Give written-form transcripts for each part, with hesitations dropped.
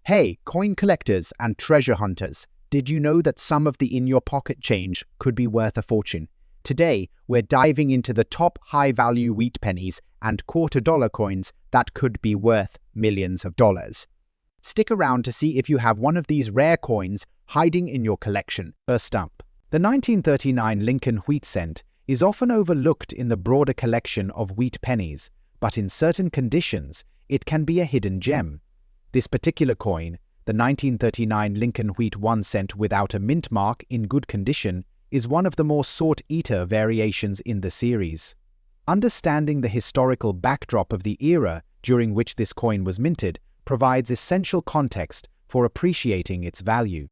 Hey, coin collectors and treasure hunters, did you know that some of the in-your-pocket change could be worth a fortune? Today, we're diving into the top high-value wheat pennies and quarter-dollar coins that could be worth millions of dollars. Stick around to see if you have one of these rare coins hiding in your collection. First up, the 1939 Lincoln wheat cent is often overlooked in the broader collection of wheat pennies, but in certain conditions, it can be a hidden gem. This particular coin, the 1939 Lincoln wheat 1 cent without a mint mark in good condition, is one of the more sought-after variations in the series. Understanding the historical backdrop of the era during which this coin was minted provides essential context for appreciating its value.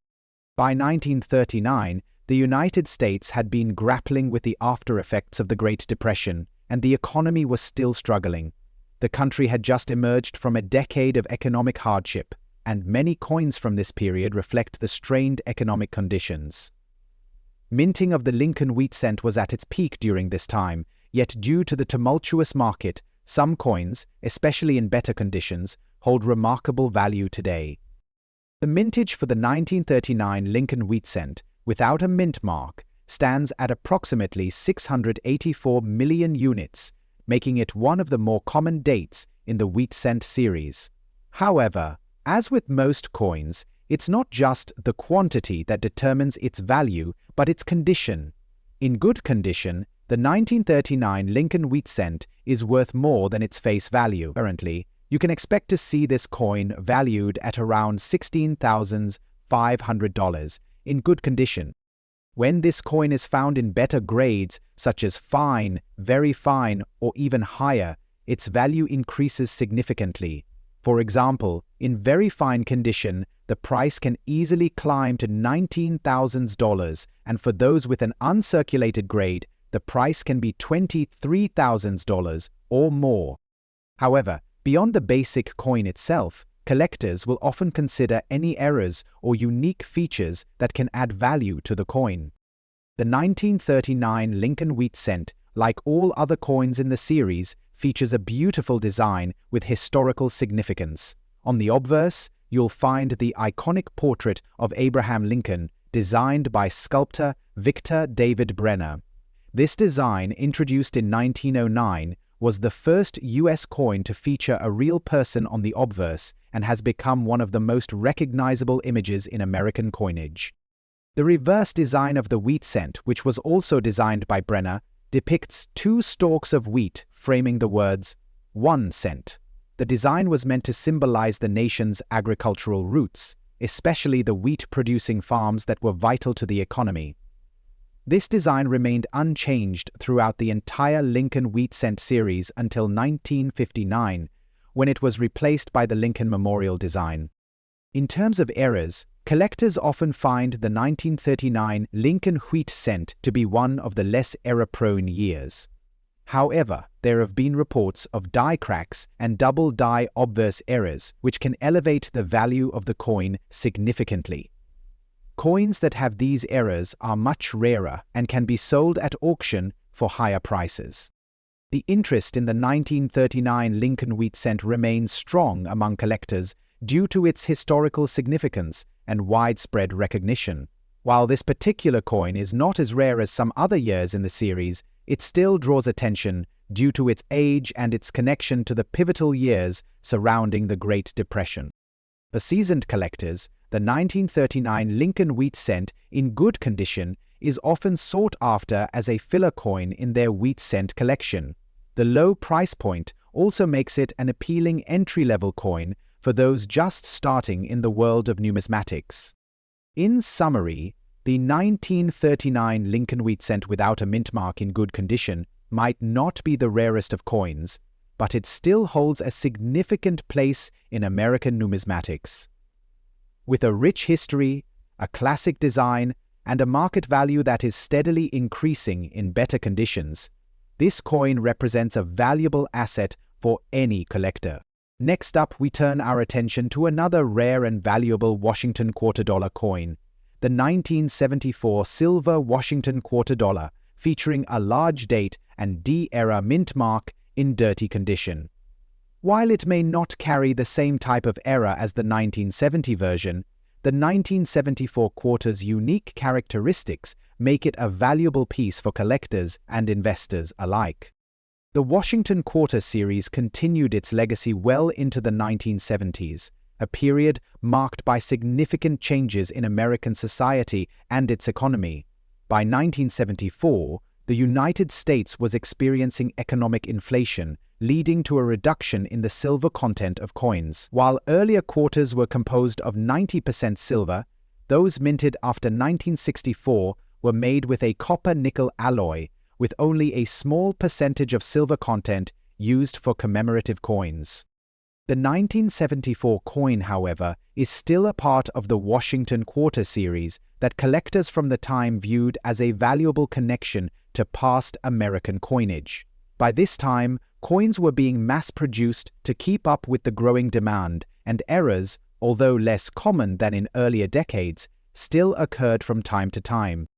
By 1939, the United States had been grappling with the after-effects of the Great Depression, and the economy was still struggling. The country had just emerged from a decade of economic hardship, and many coins from this period reflect the strained economic conditions. Minting of the Lincoln wheat cent was at its peak during this time, yet due to the tumultuous market, some coins, especially in better conditions, hold remarkable value today. The mintage for the 1939 Lincoln wheat cent, without a mint mark, stands at approximately 684 million units, making it one of the more common dates in the wheat cent series. However, as with most coins, it's not just the quantity that determines its value, but its condition. In good condition, the 1939 Lincoln wheat cent is worth more than its face value. Currently, you can expect to see this coin valued at around $16,500 in good condition. When this coin is found in better grades, such as fine, very fine, or even higher, its value increases significantly. For example, in very fine condition, the price can easily climb to $19,000, and for those with an uncirculated grade, the price can be $23,000 or more. However, beyond the basic coin itself, collectors will often consider any errors or unique features that can add value to the coin. The 1939 Lincoln wheat cent, like all other coins in the series, features a beautiful design with historical significance. On the obverse, you'll find the iconic portrait of Abraham Lincoln, designed by sculptor Victor David Brenner. This design, introduced in 1909, was the first U.S. coin to feature a real person on the obverse and has become one of the most recognizable images in American coinage. The reverse design of the wheat cent, which was also designed by Brenner, depicts two stalks of wheat framing the words 1 cent. The design was meant to symbolize the nation's agricultural roots, especially the wheat-producing farms that were vital to the economy. This design remained unchanged throughout the entire Lincoln wheat cent series until 1959, when it was replaced by the Lincoln Memorial design. In terms of errors, collectors often find the 1939 Lincoln wheat cent to be one of the less error-prone years. However, there have been reports of die cracks and double die obverse errors, which can elevate the value of the coin significantly. Coins that have these errors are much rarer and can be sold at auction for higher prices. The interest in the 1939 Lincoln wheat cent remains strong among collectors due to its historical significance and widespread recognition. While this particular coin is not as rare as some other years in the series, it still draws attention due to its age and its connection to the pivotal years surrounding the Great Depression. For seasoned collectors, the 1939 Lincoln wheat cent in good condition is often sought after as a filler coin in their wheat cent collection. The low price point also makes it an appealing entry-level coin for those just starting in the world of numismatics. In summary, the 1939 Lincoln wheat cent without a mint mark in good condition might not be the rarest of coins, but it still holds a significant place in American numismatics. With a rich history, a classic design, and a market value that is steadily increasing in better conditions, this coin represents a valuable asset for any collector. Next up, we turn our attention to another rare and valuable Washington quarter-dollar coin, the 1974 silver Washington quarter-dollar, featuring a large date and D-era mint mark in dirty condition. While it may not carry the same type of error as the 1970 version, the 1974 quarter's unique characteristics make it a valuable piece for collectors and investors alike. The Washington Quarter series continued its legacy well into the 1970s, a period marked by significant changes in American society and its economy. By 1974, the United States was experiencing economic inflation, leading to a reduction in the silver content of coins. While earlier quarters were composed of 90% silver, those minted after 1964 were made with a copper-nickel alloy, with only a small percentage of silver content used for commemorative coins. The 1974 coin, however, is still a part of the Washington Quarter series that collectors from the time viewed as a valuable connection to past American coinage. By this time, coins were being mass-produced to keep up with the growing demand, and errors, although less common than in earlier decades, still occurred from time to time.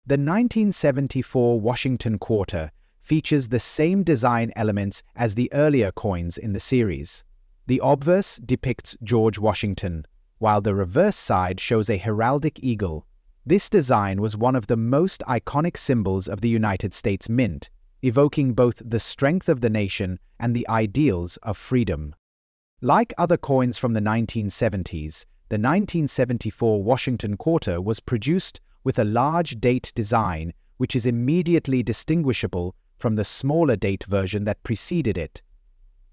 The 1974 Washington Quarter features the same design elements as the earlier coins in the series. The obverse depicts George Washington, while the reverse side shows a heraldic eagle. This design was one of the most iconic symbols of the United States Mint, evoking both the strength of the nation and the ideals of freedom. Like other coins from the 1970s, the 1974 Washington Quarter was produced with a large date design, which is immediately distinguishable from the smaller date version that preceded it.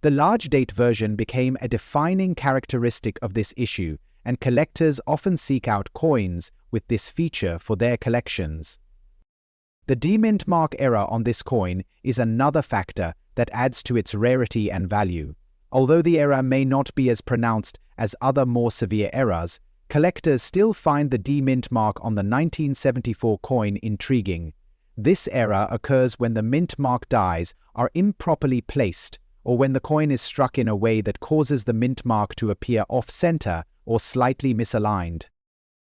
The large date version became a defining characteristic of this issue, and collectors often seek out coins with this feature for their collections. The demint mark error on this coin is another factor that adds to its rarity and value. Although the error may not be as pronounced as other more severe errors, collectors still find the demint mark on the 1974 coin intriguing. This error occurs when the mint mark dies are improperly placed, or when the coin is struck in a way that causes the mint mark to appear off-center or slightly misaligned.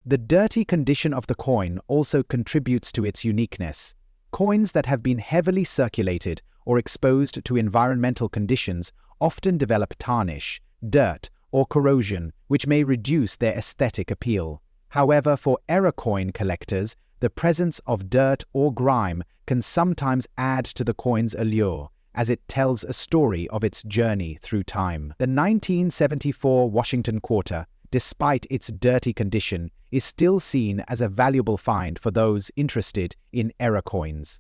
The dirty condition of the coin also contributes to its uniqueness. Coins that have been heavily circulated or exposed to environmental conditions often develop tarnish, dirt, or corrosion, which may reduce their aesthetic appeal. However, for error coin collectors, the presence of dirt or grime can sometimes add to the coin's allure, as it tells a story of its journey through time. The 1974 Washington Quarter, despite its dirty condition, is still seen as a valuable find for those interested in error coins.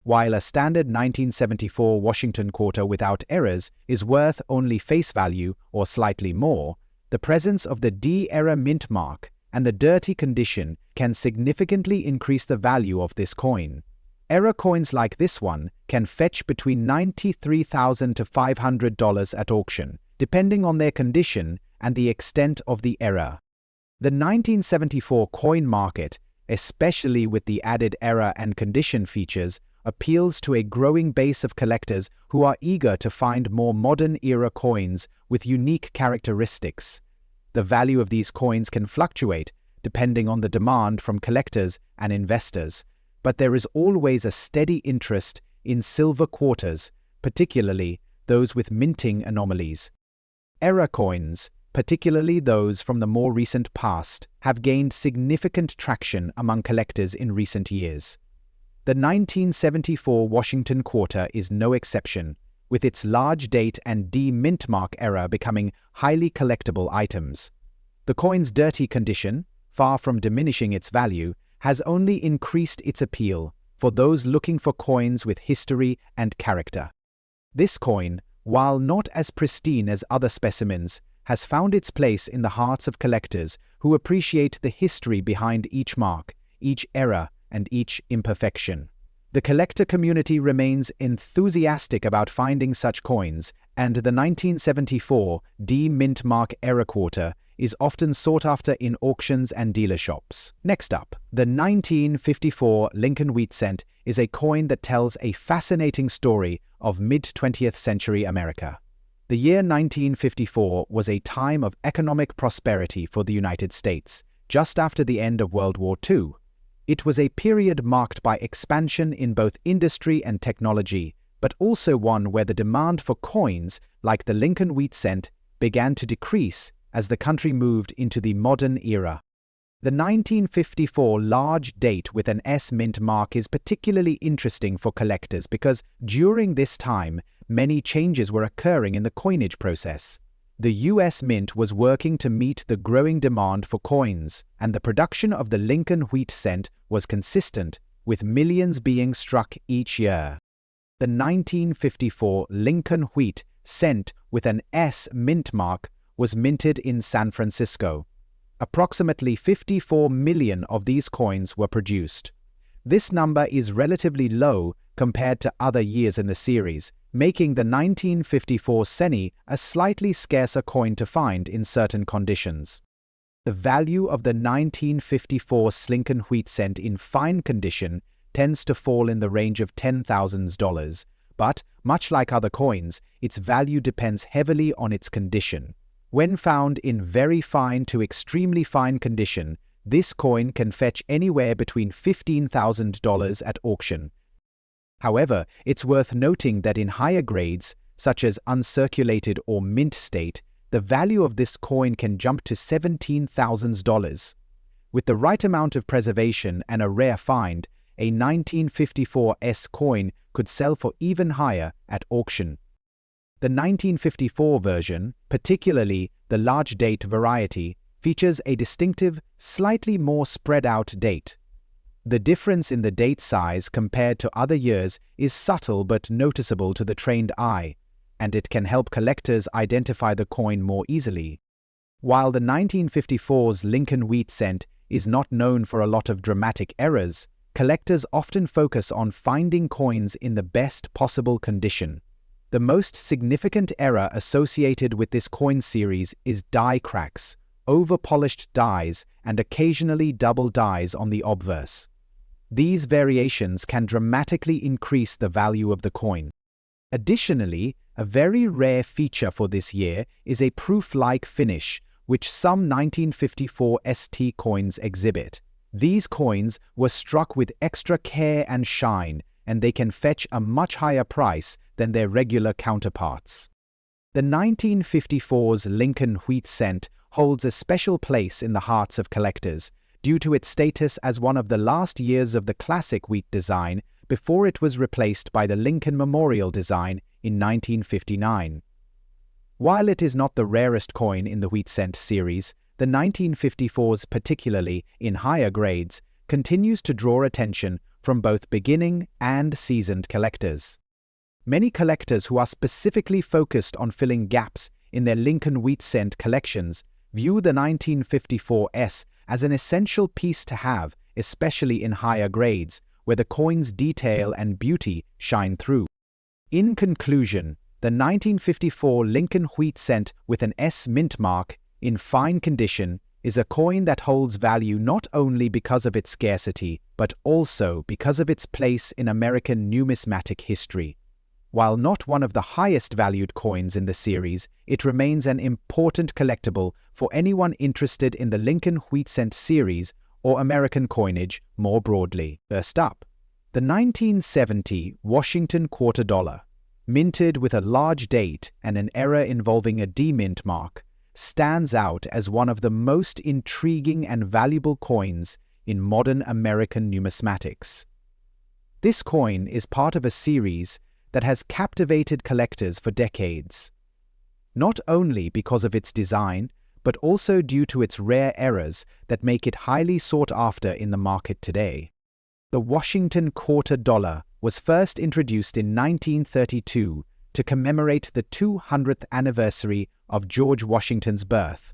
While a standard 1974 Washington Quarter without errors is worth only face value or slightly more, the presence of the D-error mint mark and the dirty condition can significantly increase the value of this coin. Error coins like this one can fetch between $93,000 to $500 at auction, depending on their condition and the extent of the error. The 1974 coin market, especially with the added error and condition features, appeals to a growing base of collectors who are eager to find more modern-era coins with unique characteristics. The value of these coins can fluctuate depending on the demand from collectors and investors, but there is always a steady interest in silver quarters, particularly those with minting anomalies. Error coins, particularly those from the more recent past, have gained significant traction among collectors in recent years. The 1974 Washington Quarter is no exception, with its large date and D-mint mark error becoming highly collectible items. The coin's dirty condition, far from diminishing its value, has only increased its appeal for those looking for coins with history and character. This coin, while not as pristine as other specimens, has found its place in the hearts of collectors who appreciate the history behind each mark, each error, and each imperfection. The collector community remains enthusiastic about finding such coins, and the 1974 D-mint mark error quarter is often sought after in auctions and dealer shops. Next up, the 1954 Lincoln Wheat Cent is a coin that tells a fascinating story of mid-20th century America. The year 1954 was a time of economic prosperity for the United States, just after the end of World War II. It was a period marked by expansion in both industry and technology, but also one where the demand for coins, like the Lincoln wheat cent, began to decrease as the country moved into the modern era. The 1954 large date with an S mint mark is particularly interesting for collectors because during this time, many changes were occurring in the coinage process. The US Mint was working to meet the growing demand for coins, and the production of the Lincoln wheat cent was consistent, with millions being struck each year. The 1954 Lincoln wheat cent with an S mint mark was minted in San Francisco. Approximately 54 million of these coins were produced. This number is relatively low compared to other years in the series, making the 1954 penny a slightly scarcer coin to find in certain conditions. The value of the 1954 Lincoln wheat cent in fine condition tends to fall in the range of $10,000, but, much like other coins, its value depends heavily on its condition. When found in very fine to extremely fine condition, this coin can fetch anywhere between $15,000 at auction. However, it's worth noting that in higher grades, such as uncirculated or mint state, the value of this coin can jump to $17,000. With the right amount of preservation and a rare find, a 1954 S coin could sell for even higher at auction. The 1954 version, particularly the large date variety, features a distinctive, slightly more spread out date. The difference in the date size compared to other years is subtle but noticeable to the trained eye, and it can help collectors identify the coin more easily. While the 1954's Lincoln wheat cent is not known for a lot of dramatic errors, collectors often focus on finding coins in the best possible condition. The most significant error associated with this coin series is die cracks, over-polished dies, and occasionally double dies on the obverse. These variations can dramatically increase the value of the coin. Additionally, a very rare feature for this year is a proof-like finish, which some 1954 ST coins exhibit. These coins were struck with extra care and shine, and they can fetch a much higher price than their regular counterparts. The 1954's Lincoln wheat cent holds a special place in the hearts of collectors due to its status as one of the last years of the classic wheat design before it was replaced by the Lincoln Memorial design in 1959. While it is not the rarest coin in the wheat cent series, the 1954's, particularly in higher grades, continues to draw attention from both beginning and seasoned collectors. Many collectors who are specifically focused on filling gaps in their Lincoln wheat cent collections view the 1954 S as an essential piece to have, especially in higher grades, where the coin's detail and beauty shine through. In conclusion, the 1954 Lincoln wheat cent with an S mint mark, in fine condition, is a coin that holds value not only because of its scarcity, but also because of its place in American numismatic history. While not one of the highest valued coins in the series, it remains an important collectible for anyone interested in the Lincoln wheat cent series or American coinage more broadly. First up, the 1970 Washington quarter dollar, minted with a large date and an error involving a demint mark, stands out as one of the most intriguing and valuable coins in modern American numismatics. This coin is part of a series that has captivated collectors for decades, not only because of its design, but also due to its rare errors that make it highly sought after in the market today. The Washington quarter dollar was first introduced in 1932 to commemorate the 200th anniversary of George Washington's birth.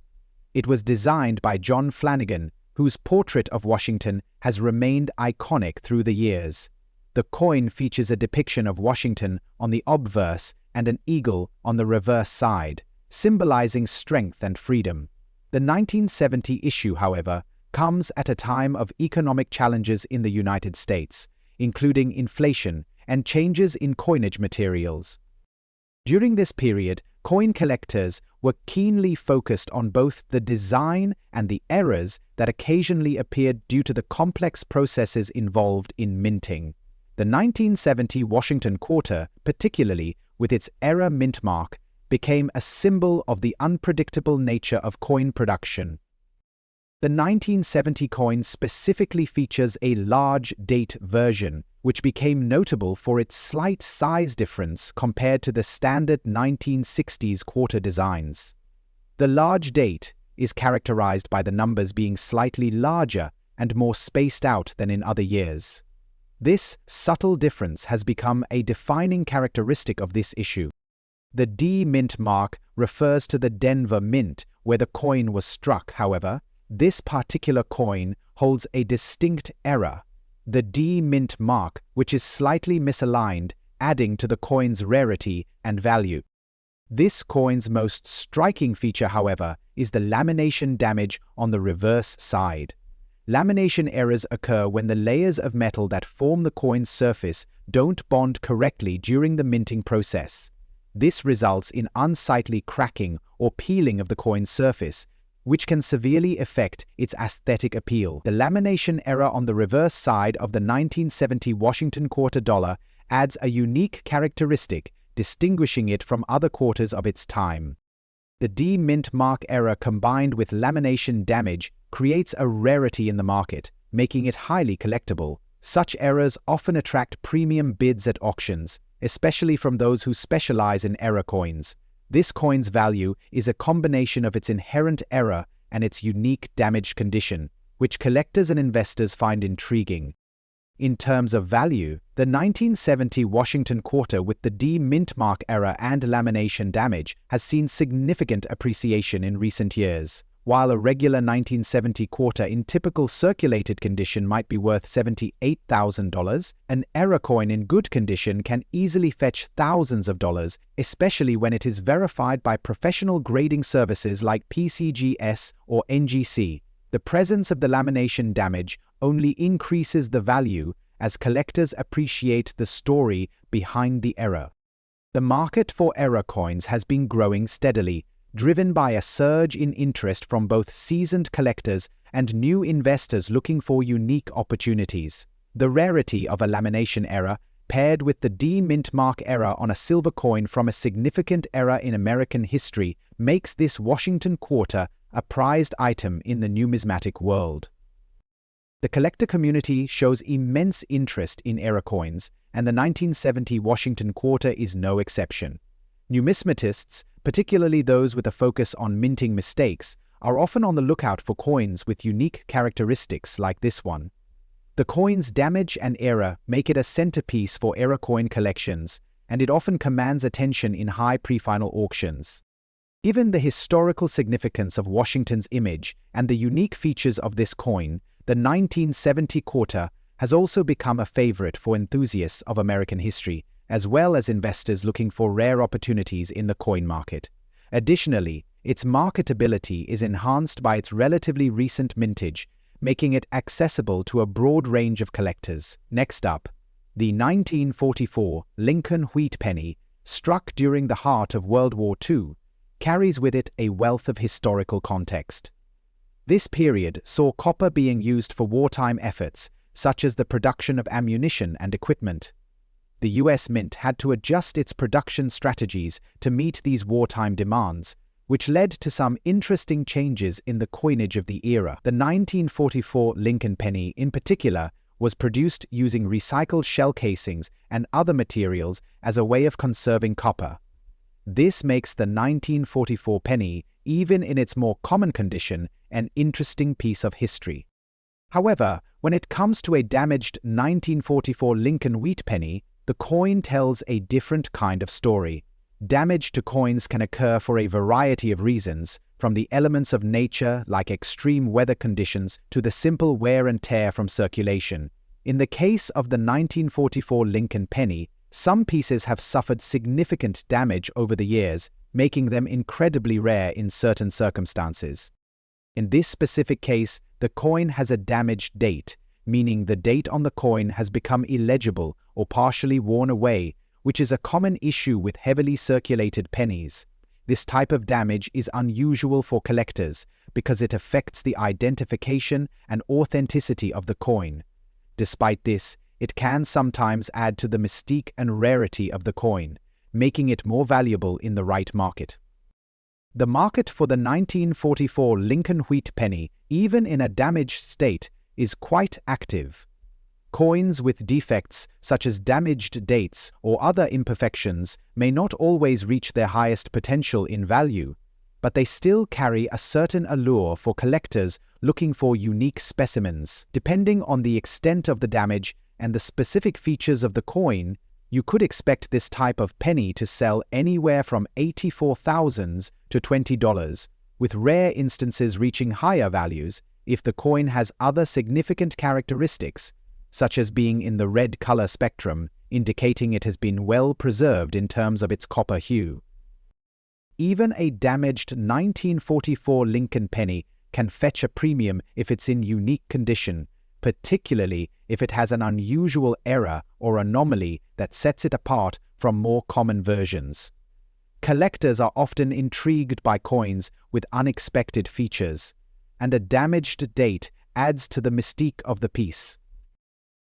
It was designed by John Flanagan, whose portrait of Washington has remained iconic through the years. The coin features a depiction of Washington on the obverse and an eagle on the reverse side, symbolizing strength and freedom. The 1970 issue, however, comes at a time of economic challenges in the United States, including inflation and changes in coinage materials. During this period, coin collectors were keenly focused on both the design and the errors that occasionally appeared due to the complex processes involved in minting. The 1970 Washington quarter, particularly with its era mint mark, became a symbol of the unpredictable nature of coin production. The 1970 coin specifically features a large date version, which became notable for its slight size difference compared to the standard 1960s quarter designs. The large date is characterized by the numbers being slightly larger and more spaced out than in other years. This subtle difference has become a defining characteristic of this issue. The D mint mark refers to the Denver Mint, where the coin was struck. However, this particular coin holds a distinct error, the D mint mark, which is slightly misaligned, adding to the coin's rarity and value. This coin's most striking feature, however, is the lamination damage on the reverse side. Lamination errors occur when the layers of metal that form the coin's surface don't bond correctly during the minting process. This results in unsightly cracking or peeling of the coin's surface, which can severely affect its aesthetic appeal. The lamination error on the reverse side of the 1970 Washington quarter dollar adds a unique characteristic, distinguishing it from other quarters of its time. The D mint mark error combined with lamination damage creates a rarity in the market, making it highly collectible. Such errors often attract premium bids at auctions, especially from those who specialize in error coins. This coin's value is a combination of its inherent error and its unique damaged condition, which collectors and investors find intriguing. In terms of value, the 1970 Washington quarter with the D mint mark error and lamination damage has seen significant appreciation in recent years. While a regular 1970 quarter in typical circulated condition might be worth $78,000, an error coin in good condition can easily fetch thousands of dollars, especially when it is verified by professional grading services like PCGS or NGC. The presence of the lamination damage only increases the value as collectors appreciate the story behind the error. The market for error coins has been growing steadily, driven by a surge in interest from both seasoned collectors and new investors looking for unique opportunities. The rarity of a lamination error, paired with the D mint mark error on a silver coin from a significant era in American history, makes this Washington quarter a prized item in the numismatic world. The collector community shows immense interest in error coins, and the 1970 Washington quarter is no exception. Numismatists, particularly those with a focus on minting mistakes, are often on the lookout for coins with unique characteristics like this one. The coin's damage and error make it a centerpiece for error coin collections, and it often commands attention in high pre-final auctions. Given the historical significance of Washington's image and the unique features of this coin, the 1970 quarter has also become a favorite for enthusiasts of American history, as well as investors looking for rare opportunities in the coin market. Additionally, its marketability is enhanced by its relatively recent mintage, making it accessible to a broad range of collectors. Next up, the 1944 Lincoln wheat penny, struck during the heart of World War II, carries with it a wealth of historical context. This period saw copper being used for wartime efforts, such as the production of ammunition and equipment. The U.S. Mint had to adjust its production strategies to meet these wartime demands, which led to some interesting changes in the coinage of the era. The 1944 Lincoln penny, in particular, was produced using recycled shell casings and other materials as a way of conserving copper. This makes the 1944 penny, even in its more common condition, an interesting piece of history. However, when it comes to a damaged 1944 Lincoln wheat penny, the coin tells a different kind of story. Damage to coins can occur for a variety of reasons, from the elements of nature like extreme weather conditions to the simple wear and tear from circulation. In the case of the 1944 Lincoln penny, some pieces have suffered significant damage over the years, making them incredibly rare in certain circumstances. In this specific case, the coin has a damaged date, meaning the date on the coin has become illegible or partially worn away, which is a common issue with heavily circulated pennies. This type of damage is unusual for collectors because it affects the identification and authenticity of the coin. Despite this, it can sometimes add to the mystique and rarity of the coin, making it more valuable in the right market. The market for the 1944 Lincoln wheat penny, even in a damaged state, is quite active. Coins with defects, such as damaged dates or other imperfections, may not always reach their highest potential in value, but they still carry a certain allure for collectors looking for unique specimens. Depending on the extent of the damage and the specific features of the coin, you could expect this type of penny to sell anywhere from $84,000 to $20, with rare instances reaching higher values if the coin has other significant characteristics, such as being in the red color spectrum, indicating it has been well preserved in terms of its copper hue. Even a damaged 1944 Lincoln penny can fetch a premium if it's in unique condition, particularly if it has an unusual error or anomaly that sets it apart from more common versions. Collectors are often intrigued by coins with unexpected features, and a damaged date adds to the mystique of the piece.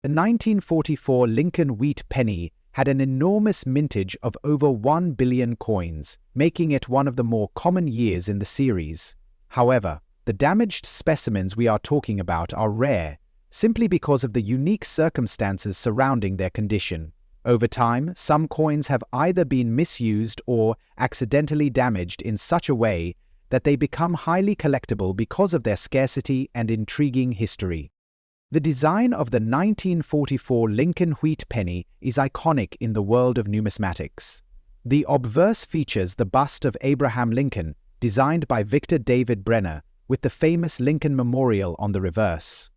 The 1944 Lincoln wheat penny had an enormous mintage of over 1 billion coins, making it one of the more common years in the series. However, the damaged specimens we are talking about are rare, simply because of the unique circumstances surrounding their condition. Over time, some coins have either been misused or accidentally damaged in such a way that they become highly collectible because of their scarcity and intriguing history. The design of the 1944 Lincoln wheat penny is iconic in the world of numismatics. The obverse features the bust of Abraham Lincoln, designed by Victor David Brenner, with the famous Lincoln Memorial on the reverse.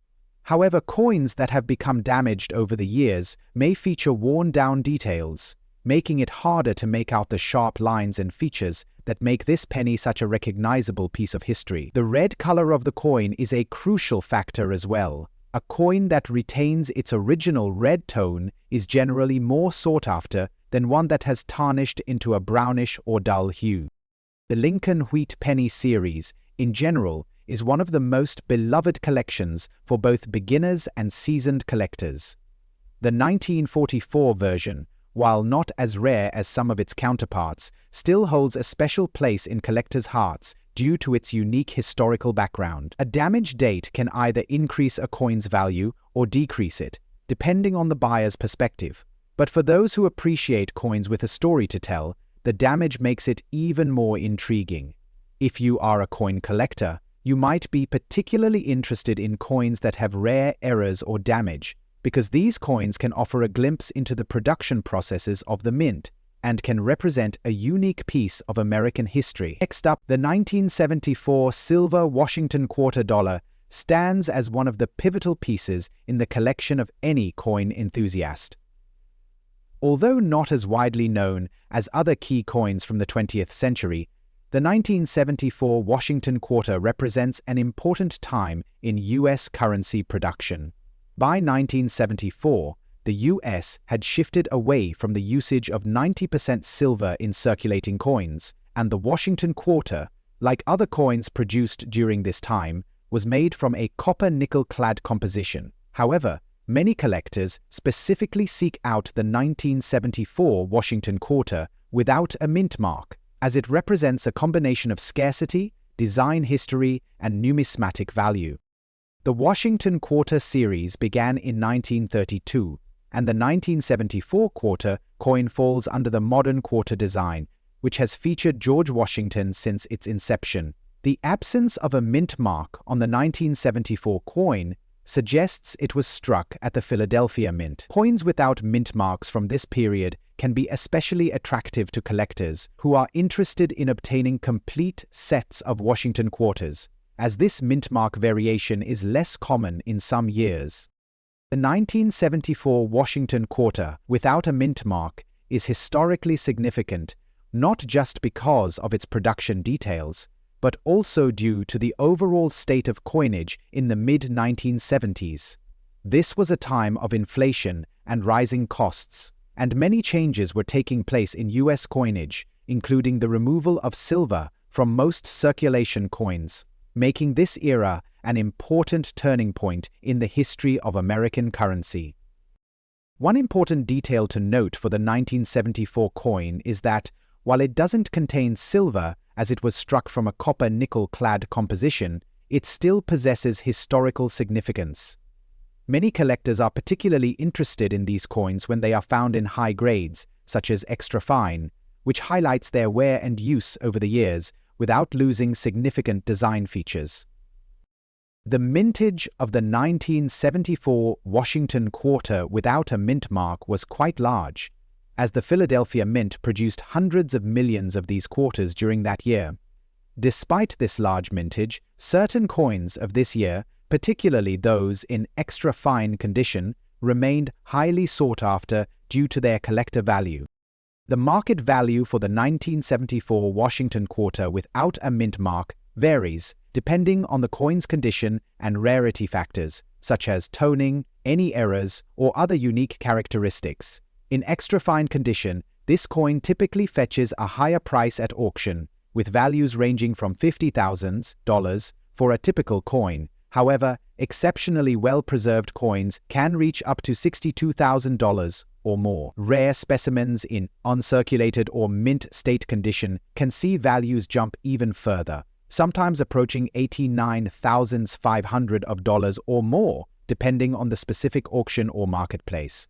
However, coins that have become damaged over the years may feature worn-down details, making it harder to make out the sharp lines and features that make this penny such a recognizable piece of history. The red color of the coin is a crucial factor as well. A coin that retains its original red tone is generally more sought after than one that has tarnished into a brownish or dull hue. The Lincoln wheat penny series, in general, is one of the most beloved collections for both beginners and seasoned collectors. The 1944 version, while not as rare as some of its counterparts, still holds a special place in collectors' hearts due to its unique historical background. A damaged date can either increase a coin's value or decrease it, depending on the buyer's perspective. But for those who appreciate coins with a story to tell, the damage makes it even more intriguing. If you are a coin collector, you might be particularly interested in coins that have rare errors or damage, because these coins can offer a glimpse into the production processes of the mint and can represent a unique piece of American history. Next up, the 1974 silver Washington quarter dollar stands as one of the pivotal pieces in the collection of any coin enthusiast. Although not as widely known as other key coins from the 20th century, the 1974 Washington quarter represents an important time in U.S. currency production. By 1974, the U.S. had shifted away from the usage of 90% silver in circulating coins, and the Washington quarter, like other coins produced during this time, was made from a copper-nickel-clad composition. However, many collectors specifically seek out the 1974 Washington quarter without a mint mark, as it represents a combination of scarcity, design history, and numismatic value. The Washington quarter series began in 1932, and the 1974 quarter coin falls under the modern quarter design, which has featured George Washington since its inception. The absence of a mint mark on the 1974 coin suggests it was struck at the Philadelphia Mint. Coins without mint marks from this period can be especially attractive to collectors who are interested in obtaining complete sets of Washington quarters, as this mint mark variation is less common in some years. The 1974 Washington quarter without a mint mark is historically significant, not just because of its production details, but also due to the overall state of coinage in the mid-1970s. This was a time of inflation and rising costs, and many changes were taking place in U.S. coinage, including the removal of silver from most circulation coins, making this era an important turning point in the history of American currency. One important detail to note for the 1974 coin is that, while it doesn't contain silver as it was struck from a copper-nickel-clad composition, it still possesses historical significance. Many collectors are particularly interested in these coins when they are found in high grades, such as extra fine, which highlights their wear and use over the years without losing significant design features. The mintage of the 1974 Washington quarter without a mint mark was quite large, as the Philadelphia Mint produced hundreds of millions of these quarters during that year. Despite this large mintage, certain coins of this year, particularly those in extra fine condition, remained highly sought after due to their collector value. The market value for the 1974 Washington quarter without a mint mark varies depending on the coin's condition and rarity factors, such as toning, any errors, or other unique characteristics. In extra fine condition, this coin typically fetches a higher price at auction, with values ranging from $50,000 for a typical coin. However, exceptionally well-preserved coins can reach up to $62,000 or more. Rare specimens in uncirculated or mint state condition can see values jump even further, sometimes approaching $89,500 or more, depending on the specific auction or marketplace.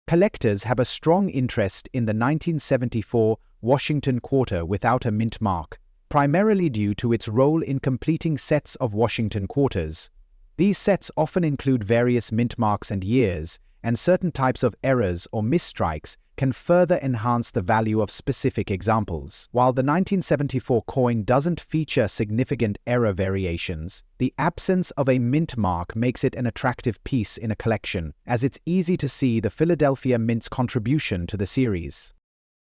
Collectors have a strong interest in the 1974 Washington quarter without a mint mark, primarily due to its role in completing sets of Washington quarters. These sets often include various mint marks and years, and certain types of errors or misstrikes can further enhance the value of specific examples. While the 1974 coin doesn't feature significant error variations, the absence of a mint mark makes it an attractive piece in a collection, as it's easy to see the Philadelphia Mint's contribution to the series.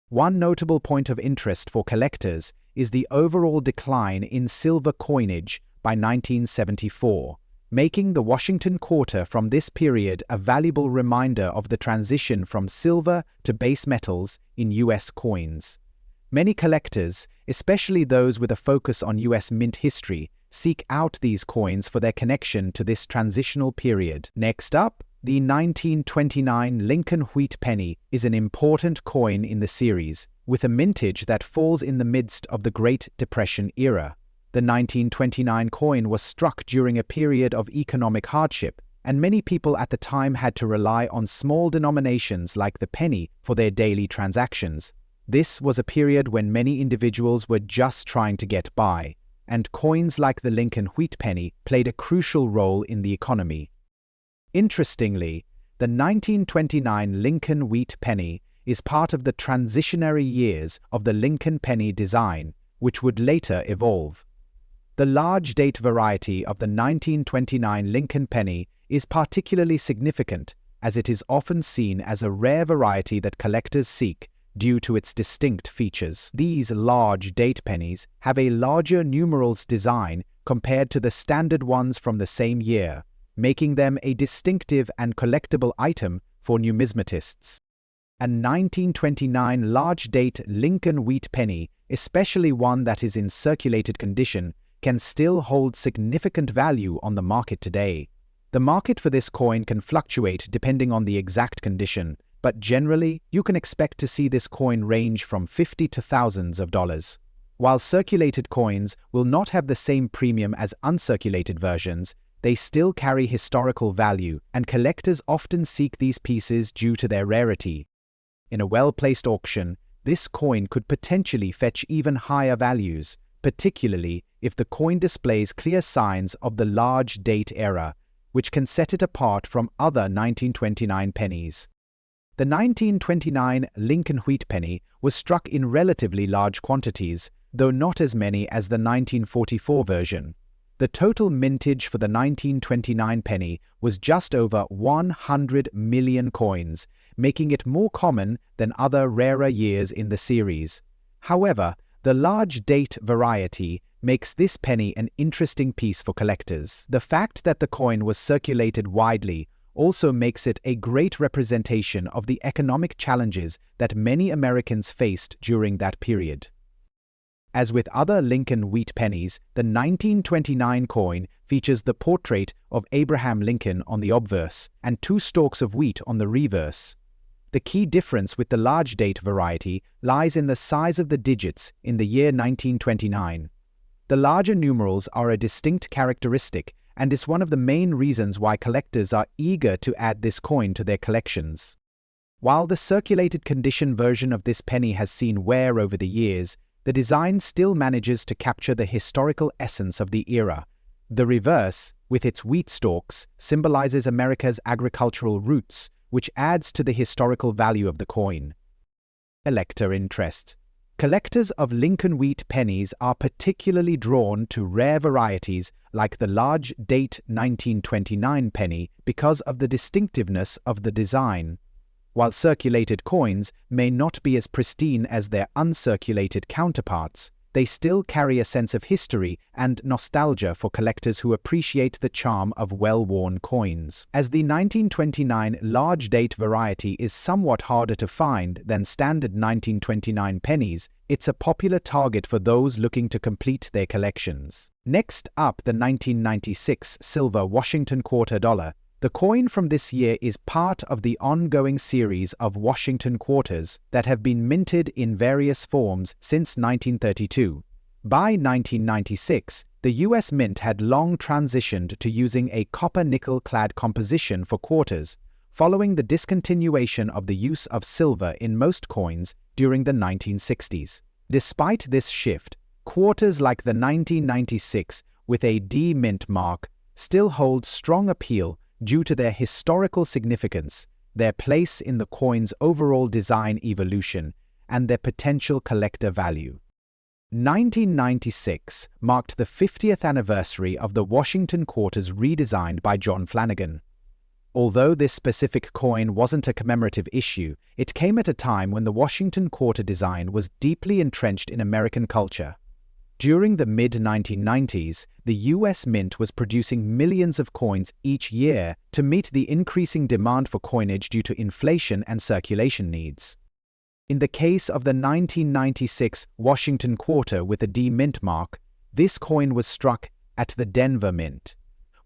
One notable point of interest for collectors is the overall decline in silver coinage by 1974, making the Washington quarter from this period a valuable reminder of the transition from silver to base metals in U.S. coins. Many collectors, especially those with a focus on U.S. mint history, seek out these coins for their connection to this transitional period. Next up, the 1929 Lincoln wheat penny is an important coin in the series, with a mintage that falls in the midst of the Great Depression era. The 1929 coin was struck during a period of economic hardship, and many people at the time had to rely on small denominations like the penny for their daily transactions. This was a period when many individuals were just trying to get by, and coins like the Lincoln wheat penny played a crucial role in the economy. Interestingly, the 1929 Lincoln wheat penny is part of the transitionary years of the Lincoln penny design, which would later evolve. The large date variety of the 1929 Lincoln penny is particularly significant, as it is often seen as a rare variety that collectors seek due to its distinct features. These large date pennies have a larger numerals design compared to the standard ones from the same year, making them a distinctive and collectible item for numismatists. A 1929 large-date Lincoln wheat penny, especially one that is in circulated condition, can still hold significant value on the market today. The market for this coin can fluctuate depending on the exact condition, but generally, you can expect to see this coin range from $50 to thousands of dollars. While circulated coins will not have the same premium as uncirculated versions, they still carry historical value, and collectors often seek these pieces due to their rarity. In a well-placed auction, this coin could potentially fetch even higher values, particularly if the coin displays clear signs of the large date era, which can set it apart from other 1929 pennies. The 1929 Lincoln wheat penny was struck in relatively large quantities, though not as many as the 1944 version. The total mintage for the 1929 penny was just over 100 million coins, making it more common than other rarer years in the series. However, the large date variety makes this penny an interesting piece for collectors. The fact that the coin was circulated widely also makes it a great representation of the economic challenges that many Americans faced during that period. As with other Lincoln wheat pennies, the 1929 coin features the portrait of Abraham Lincoln on the obverse and 2 stalks of wheat on the reverse. The key difference with the large date variety lies in the size of the digits in the year 1929. The larger numerals are a distinct characteristic and is one of the main reasons why collectors are eager to add this coin to their collections. While the circulated condition version of this penny has seen wear over the years, the design still manages to capture the historical essence of the era. The reverse, with its wheat stalks, symbolizes America's agricultural roots, which adds to the historical value of the coin. Collector interest. Collectors of Lincoln wheat pennies are particularly drawn to rare varieties like the large date 1929 penny because of the distinctiveness of the design. While circulated coins may not be as pristine as their uncirculated counterparts, they still carry a sense of history and nostalgia for collectors who appreciate the charm of well-worn coins. As the 1929 large date variety is somewhat harder to find than standard 1929 pennies, it's a popular target for those looking to complete their collections. Next up, the 1996 silver Washington quarter dollar. The coin from this year is part of the ongoing series of Washington quarters that have been minted in various forms since 1932. By 1996, the U.S. Mint had long transitioned to using a copper-nickel-clad composition for quarters, following the discontinuation of the use of silver in most coins during the 1960s. Despite this shift, quarters like the 1996 with a D mint mark still hold strong appeal due to their historical significance, their place in the coin's overall design evolution, and their potential collector value. 1996 marked the 50th anniversary of the Washington quarters redesigned by John Flanagan. Although this specific coin wasn't a commemorative issue, it came at a time when the Washington quarter design was deeply entrenched in American culture. During the mid-1990s, the U.S. Mint was producing millions of coins each year to meet the increasing demand for coinage due to inflation and circulation needs. In the case of the 1996 Washington quarter with a D mint mark, this coin was struck at the Denver Mint.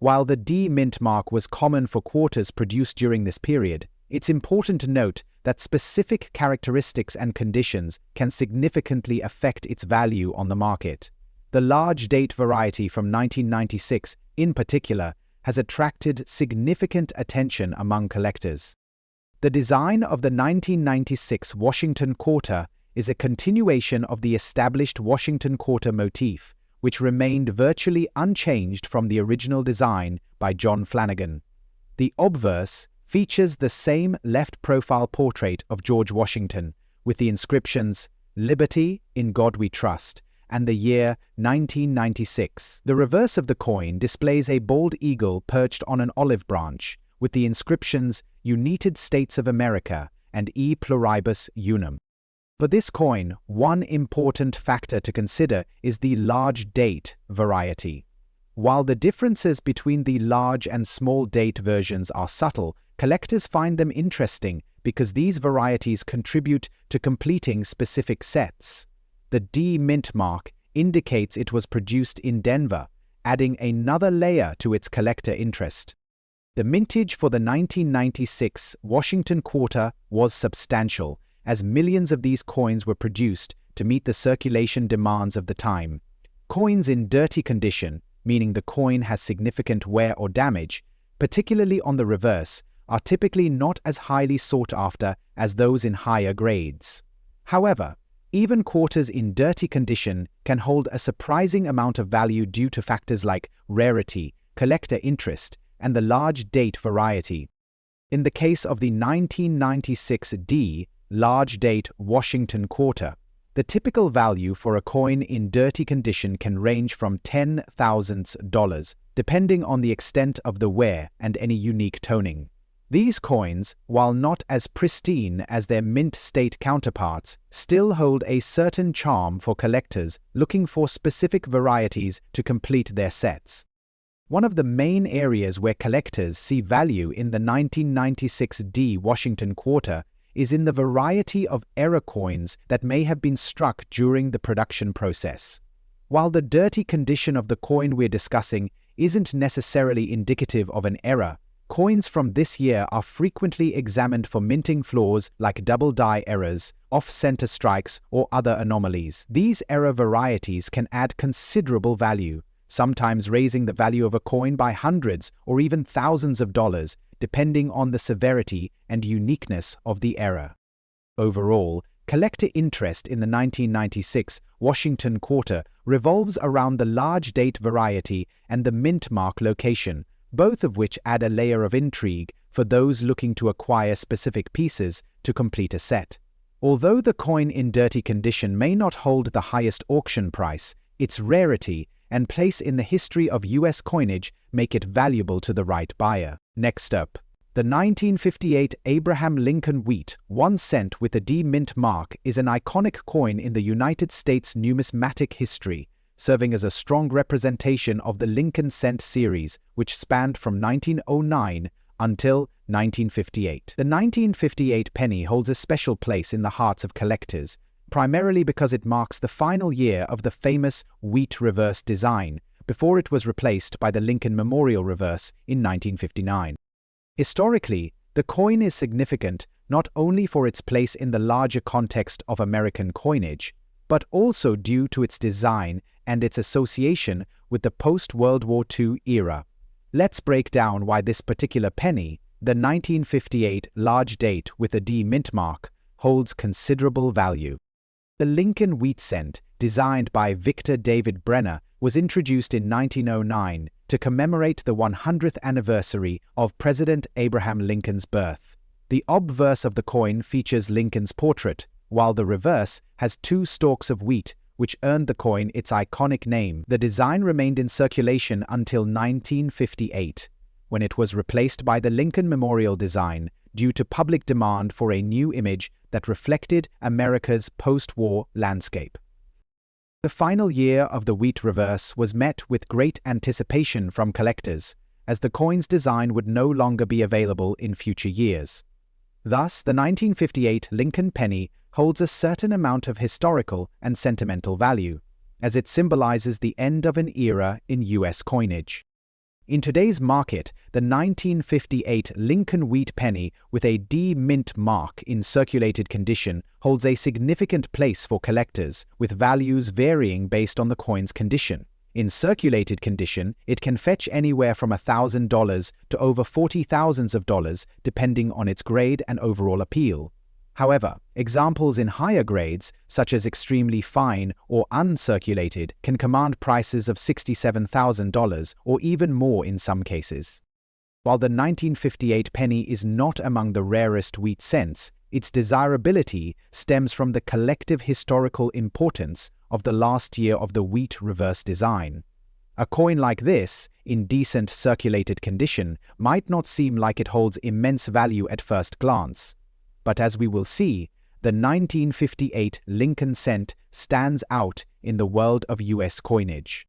While the D mint mark was common for quarters produced during this period, it's important to note that specific characteristics and conditions can significantly affect its value on the market. The large date variety from 1996, in particular, has attracted significant attention among collectors. The design of the 1996 Washington quarter is a continuation of the established Washington quarter motif, which remained virtually unchanged from the original design by John Flanagan. The obverse features the same left-profile portrait of George Washington, with the inscriptions, "Liberty, in God we trust," and the year 1996. The reverse of the coin displays a bald eagle perched on an olive branch, with the inscriptions, "United States of America," and "E Pluribus Unum." For this coin, one important factor to consider is the large date variety. While the differences between the large and small date versions are subtle, collectors find them interesting because these varieties contribute to completing specific sets. The D mint mark indicates it was produced in Denver, adding another layer to its collector interest. The mintage for the 1996 Washington quarter was substantial, as millions of these coins were produced to meet the circulation demands of the time. Coins in dirty condition, meaning the coin has significant wear or damage, particularly on the reverse, are typically not as highly sought after as those in higher grades. However, even quarters in dirty condition can hold a surprising amount of value due to factors like rarity, collector interest, and the large date variety. In the case of the 1996 D large date Washington quarter, the typical value for a coin in dirty condition can range from $10,000, depending on the extent of the wear and any unique toning. These coins, while not as pristine as their mint state counterparts, still hold a certain charm for collectors looking for specific varieties to complete their sets. One of the main areas where collectors see value in the 1996 D Washington quarter is in the variety of error coins that may have been struck during the production process. While the dirty condition of the coin we're discussing isn't necessarily indicative of an error, coins from this year are frequently examined for minting flaws like double die errors, off-center strikes, or other anomalies. These error varieties can add considerable value, sometimes raising the value of a coin by hundreds or even thousands of dollars, depending on the severity and uniqueness of the error. Overall, collector interest in the 1996 Washington quarter revolves around the large date variety and the mint mark location, both of which add a layer of intrigue for those looking to acquire specific pieces to complete a set. Although the coin in dirty condition may not hold the highest auction price, its rarity and place in the history of U.S. coinage make it valuable to the right buyer. Next up, the 1958 Abraham Lincoln Wheat 1 cent with a D mint mark is an iconic coin in the United States numismatic history, serving as a strong representation of the Lincoln cent series, which spanned from 1909 until 1958. The 1958 penny holds a special place in the hearts of collectors, primarily because it marks the final year of the famous wheat reverse design, before it was replaced by the Lincoln Memorial reverse in 1959. Historically, the coin is significant not only for its place in the larger context of American coinage, but also due to its design and its association with the post-World War II era. Let's break down why this particular penny, the 1958 large date with a D mint mark, holds considerable value. The Lincoln Wheat Cent, designed by Victor David Brenner, was introduced in 1909 to commemorate the 100th anniversary of President Abraham Lincoln's birth. The obverse of the coin features Lincoln's portrait, while the reverse has 2 stalks of wheat, which earned the coin its iconic name. The design remained in circulation until 1958, when it was replaced by the Lincoln Memorial design due to public demand for a new image that reflected America's post-war landscape. The final year of the wheat reverse was met with great anticipation from collectors, as the coin's design would no longer be available in future years. Thus, the 1958 Lincoln penny holds a certain amount of historical and sentimental value, as it symbolizes the end of an era in U.S. coinage. In today's market, the 1958 Lincoln Wheat penny with a D mint mark in circulated condition holds a significant place for collectors, with values varying based on the coin's condition. In circulated condition, it can fetch anywhere from $1,000 to over $40,000 depending on its grade and overall appeal. However, examples in higher grades, such as extremely fine or uncirculated, can command prices of $67,000 or even more in some cases. While the 1958 penny is not among the rarest wheat cents, its desirability stems from the collective historical importance of the last year of the wheat reverse design. A coin like this, in decent circulated condition, might not seem like it holds immense value at first glance. But as we will see, the 1958 Lincoln cent stands out in the world of U.S. coinage.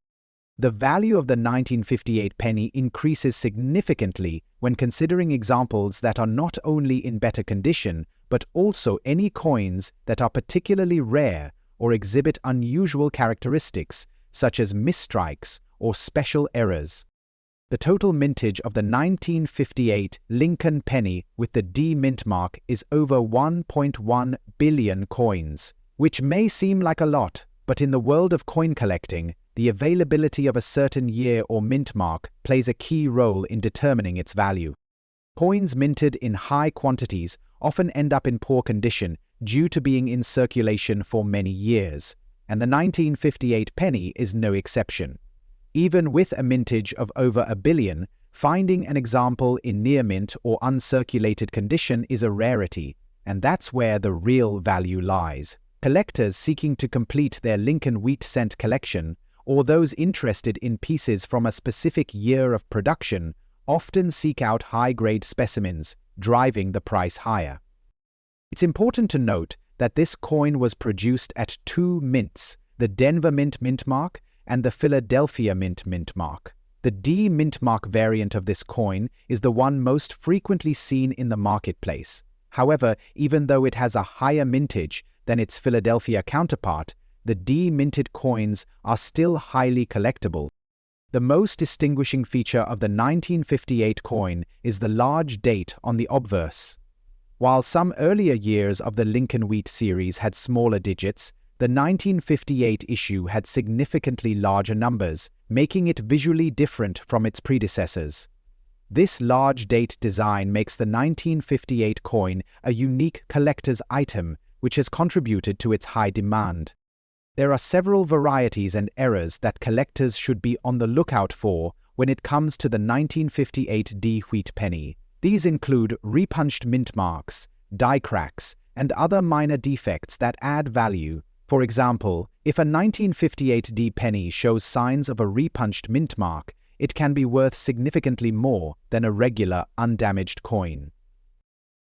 The value of the 1958 penny increases significantly when considering examples that are not only in better condition, but also any coins that are particularly rare or exhibit unusual characteristics, such as misstrikes or special errors. The total mintage of the 1958 Lincoln penny with the D mint mark is over 1.1 billion coins, which may seem like a lot, but in the world of coin collecting, the availability of a certain year or mint mark plays a key role in determining its value. Coins minted in high quantities often end up in poor condition due to being in circulation for many years, and the 1958 penny is no exception. Even with a mintage of over a billion, finding an example in near mint or uncirculated condition is a rarity, and that's where the real value lies. Collectors seeking to complete their Lincoln Wheat Cent collection, or those interested in pieces from a specific year of production, often seek out high-grade specimens, driving the price higher. It's important to note that this coin was produced at 2 mints, the Denver mint mark and the Philadelphia mint mark. The D mint mark variant of this coin is the one most frequently seen in the marketplace. However, even though it has a higher mintage than its Philadelphia counterpart, the D-minted coins are still highly collectible. The most distinguishing feature of the 1958 coin is the large date on the obverse. While some earlier years of the Lincoln Wheat series had smaller digits, the 1958 issue had significantly larger numbers, making it visually different from its predecessors. This large date design makes the 1958 coin a unique collector's item, which has contributed to its high demand. There are several varieties and errors that collectors should be on the lookout for when it comes to the 1958 D wheat penny. These include repunched mint marks, die cracks, and other minor defects that add value. For example, if a 1958 D penny shows signs of a repunched mint mark, it can be worth significantly more than a regular, undamaged coin.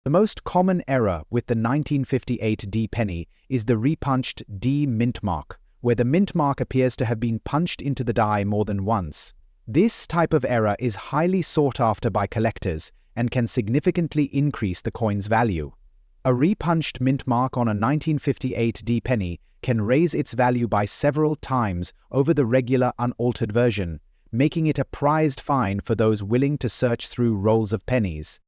The most common error with the 1958 D penny is the repunched D mint mark, where the mint mark appears to have been punched into the die more than once. This type of error is highly sought after by collectors and can significantly increase the coin's value. A repunched mint mark on a 1958 D penny can raise its value by several times over the regular unaltered version, making it a prized find for those willing to search through rolls of pennies.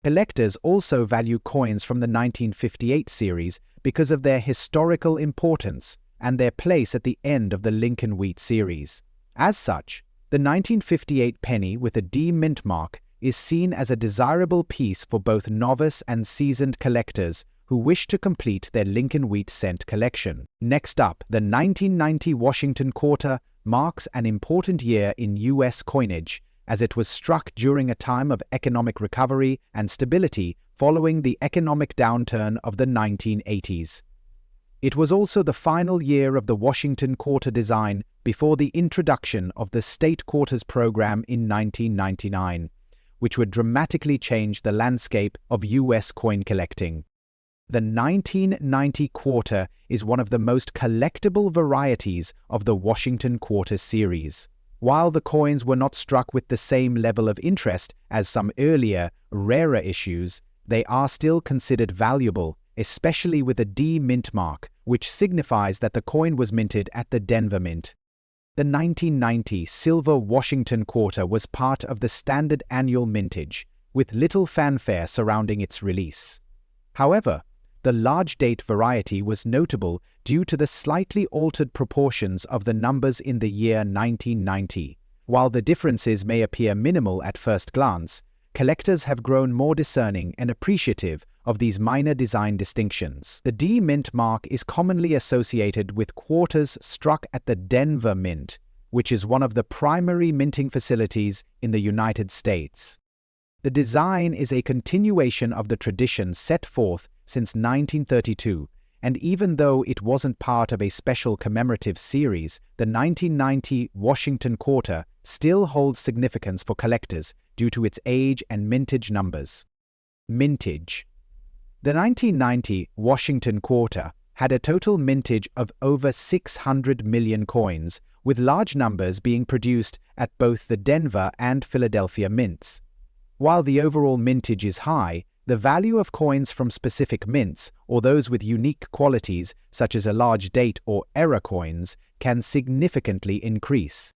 Collectors also value coins from the 1958 series because of their historical importance and their place at the end of the Lincoln Wheat series. As such, the 1958 penny with a D mint mark is seen as a desirable piece for both novice and seasoned collectors who wish to complete their Lincoln Wheat cent collection. Next up, the 1990 Washington quarter marks an important year in U.S. coinage, as it was struck during a time of economic recovery and stability following the economic downturn of the 1980s. It was also the final year of the Washington quarter design before the introduction of the state quarters program in 1999, which would dramatically change the landscape of U.S. coin collecting. The 1990 quarter is one of the most collectible varieties of the Washington quarter series. While the coins were not struck with the same level of interest as some earlier, rarer issues, they are still considered valuable, especially with a D mint mark, which signifies that the coin was minted at the Denver Mint. The 1990 silver Washington quarter was part of the standard annual mintage, with little fanfare surrounding its release. However, the large date variety was notable due to the slightly altered proportions of the numbers in the year 1990. While the differences may appear minimal at first glance, collectors have grown more discerning and appreciative of these minor design distinctions. The D Mint mark is commonly associated with quarters struck at the Denver Mint, which is one of the primary minting facilities in the United States. The design is a continuation of the tradition set forth since 1932, and even though it wasn't part of a special commemorative series, the 1990 Washington quarter still holds significance for collectors due to its age and mintage numbers. Mintage. The 1990 Washington quarter had a total mintage of over 600 million coins, with large numbers being produced at both the Denver and Philadelphia mints. While the overall mintage is high, the value of coins from specific mints, or those with unique qualities such as a large date or error coins, can significantly increase.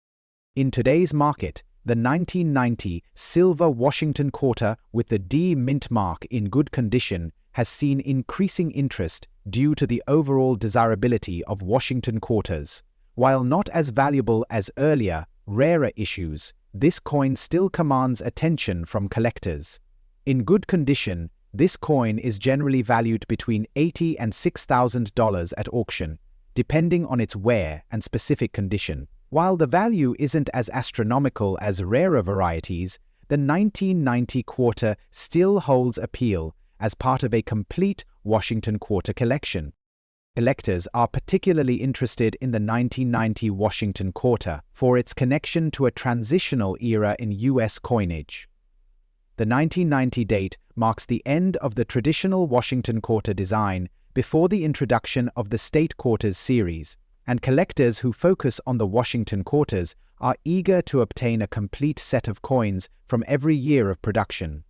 In today's market, the 1990 silver Washington quarter with the D mint mark in good condition has seen increasing interest due to the overall desirability of Washington quarters. While not as valuable as earlier, rarer issues, this coin still commands attention from collectors. In good condition, this coin is generally valued between $80,000 and $6,000 at auction, depending on its wear and specific condition. While the value isn't as astronomical as rarer varieties, the 1990 quarter still holds appeal as part of a complete Washington quarter collection. Collectors are particularly interested in the 1990 Washington quarter for its connection to a transitional era in U.S. coinage. The 1990 date marks the end of the traditional Washington quarter design before the introduction of the state quarters series, and collectors who focus on the Washington quarters are eager to obtain a complete set of coins from every year of production.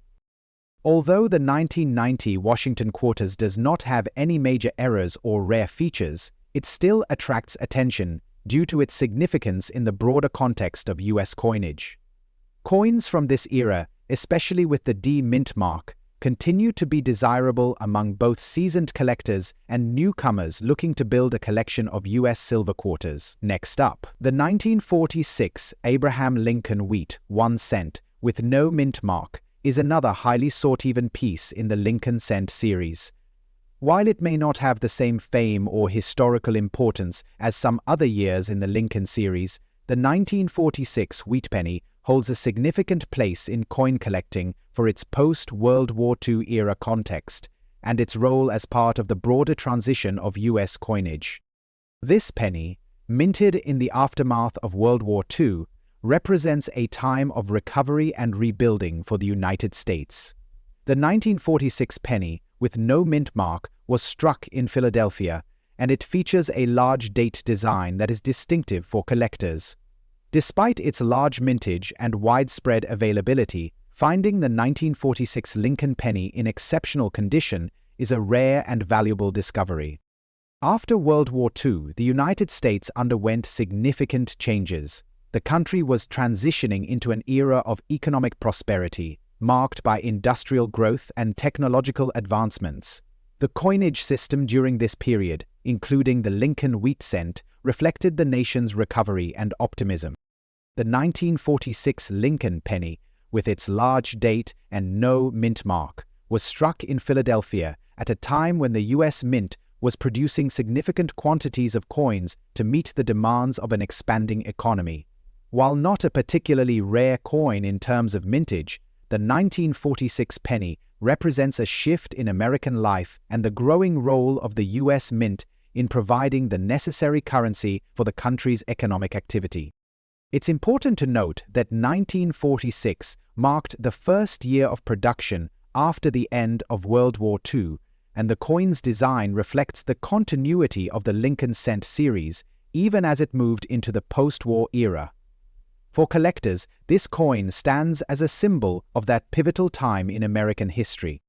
Although the 1990 Washington quarters does not have any major errors or rare features, it still attracts attention due to its significance in the broader context of U.S. coinage. Coins from this era, especially with the D mint mark, continue to be desirable among both seasoned collectors and newcomers looking to build a collection of U.S. silver quarters. Next up, the 1946 Abraham Lincoln Wheat 1 cent with no mint mark is another highly sought-even piece in the Lincoln cent series. While it may not have the same fame or historical importance as some other years in the Lincoln series, the 1946 wheat penny holds a significant place in coin collecting for its post-World War II era context and its role as part of the broader transition of U.S. coinage. This penny, minted in the aftermath of World War II, represents a time of recovery and rebuilding for the United States. The 1946 penny, with no mint mark, was struck in Philadelphia, and it features a large date design that is distinctive for collectors. Despite its large mintage and widespread availability, finding the 1946 Lincoln penny in exceptional condition is a rare and valuable discovery. After World War II, the United States underwent significant changes. The country was transitioning into an era of economic prosperity, marked by industrial growth and technological advancements. The coinage system during this period, including the Lincoln wheat cent, reflected the nation's recovery and optimism. The 1946 Lincoln penny, with its large date and no mint mark, was struck in Philadelphia at a time when the U.S. Mint was producing significant quantities of coins to meet the demands of an expanding economy. While not a particularly rare coin in terms of mintage, the 1946 penny represents a shift in American life and the growing role of the U.S. Mint in providing the necessary currency for the country's economic activity. It's important to note that 1946 marked the first year of production after the end of World War II, and the coin's design reflects the continuity of the Lincoln cent series, even as it moved into the post-war era. For collectors, this coin stands as a symbol of that pivotal time in American history.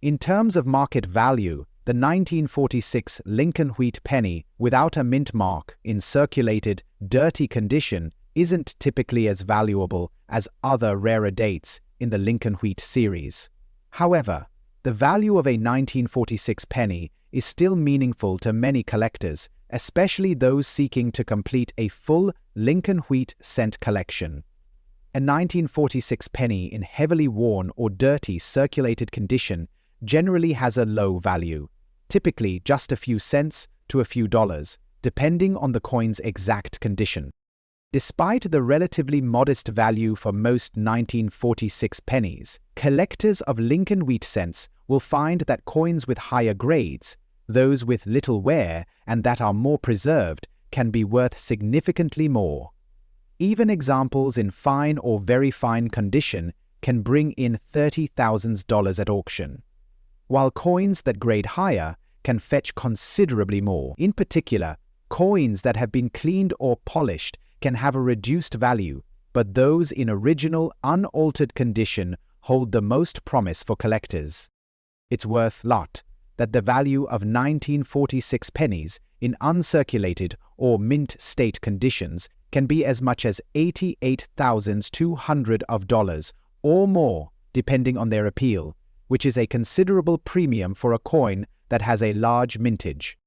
In terms of market value, the 1946 Lincoln wheat penny without a mint mark in circulated, dirty condition isn't typically as valuable as other rarer dates in the Lincoln wheat series. However, the value of a 1946 penny is still meaningful to many collectors, especially those seeking to complete a full Lincoln wheat cent collection. A 1946 penny in heavily worn or dirty circulated condition generally has a low value, typically just a few cents to a few dollars, depending on the coin's exact condition. Despite the relatively modest value for most 1946 pennies, collectors of Lincoln wheat cents will find that coins with higher grades, those with little wear and that are more preserved, can be worth significantly more. Even examples in fine or very fine condition can bring in $30,000 at auction, while coins that grade higher can fetch considerably more. In particular, coins that have been cleaned or polished can have a reduced value, but those in original, unaltered condition hold the most promise for collectors. It's worth noting that the value of 1946 pennies in uncirculated or mint state conditions can be as much as $88,200 or more, depending on their appeal, which is a considerable premium for a coin that has a large mintage.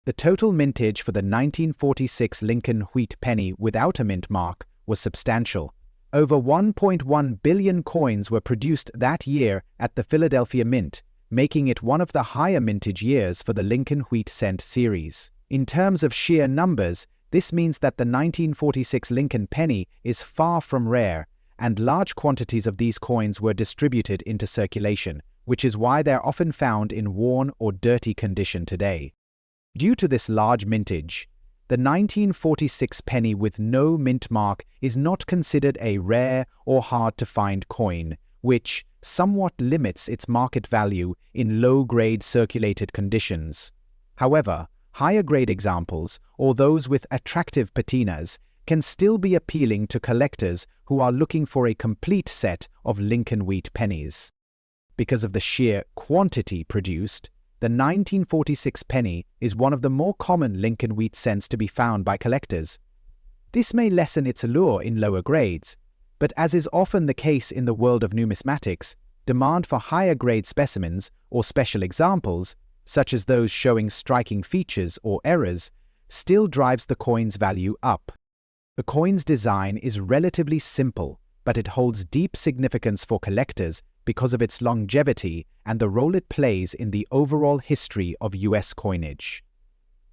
The total mintage for the 1946 Lincoln wheat penny without a mint mark was substantial. Over 1.1 billion coins were produced that year at the Philadelphia Mint, making it one of the higher mintage years for the Lincoln wheat cent series. In terms of sheer numbers, this means that the 1946 Lincoln penny is far from rare, and large quantities of these coins were distributed into circulation, which is why they're often found in worn or dirty condition today. Due to this large mintage, the 1946 penny with no mint mark is not considered a rare or hard-to-find coin, which somewhat limits its market value in low-grade circulated conditions. However, higher-grade examples, or those with attractive patinas, can still be appealing to collectors who are looking for a complete set of Lincoln wheat pennies. because of the sheer quantity produced, the 1946 penny is one of the more common Lincoln wheat cents to be found by collectors. This may lessen its allure in lower grades, but as is often the case in the world of numismatics, demand for higher-grade specimens or special examples, such as those showing striking features or errors, still drives the coin's value up. The coin's design is relatively simple, but it holds deep significance for collectors because of its longevity and the role it plays in the overall history of U.S. coinage.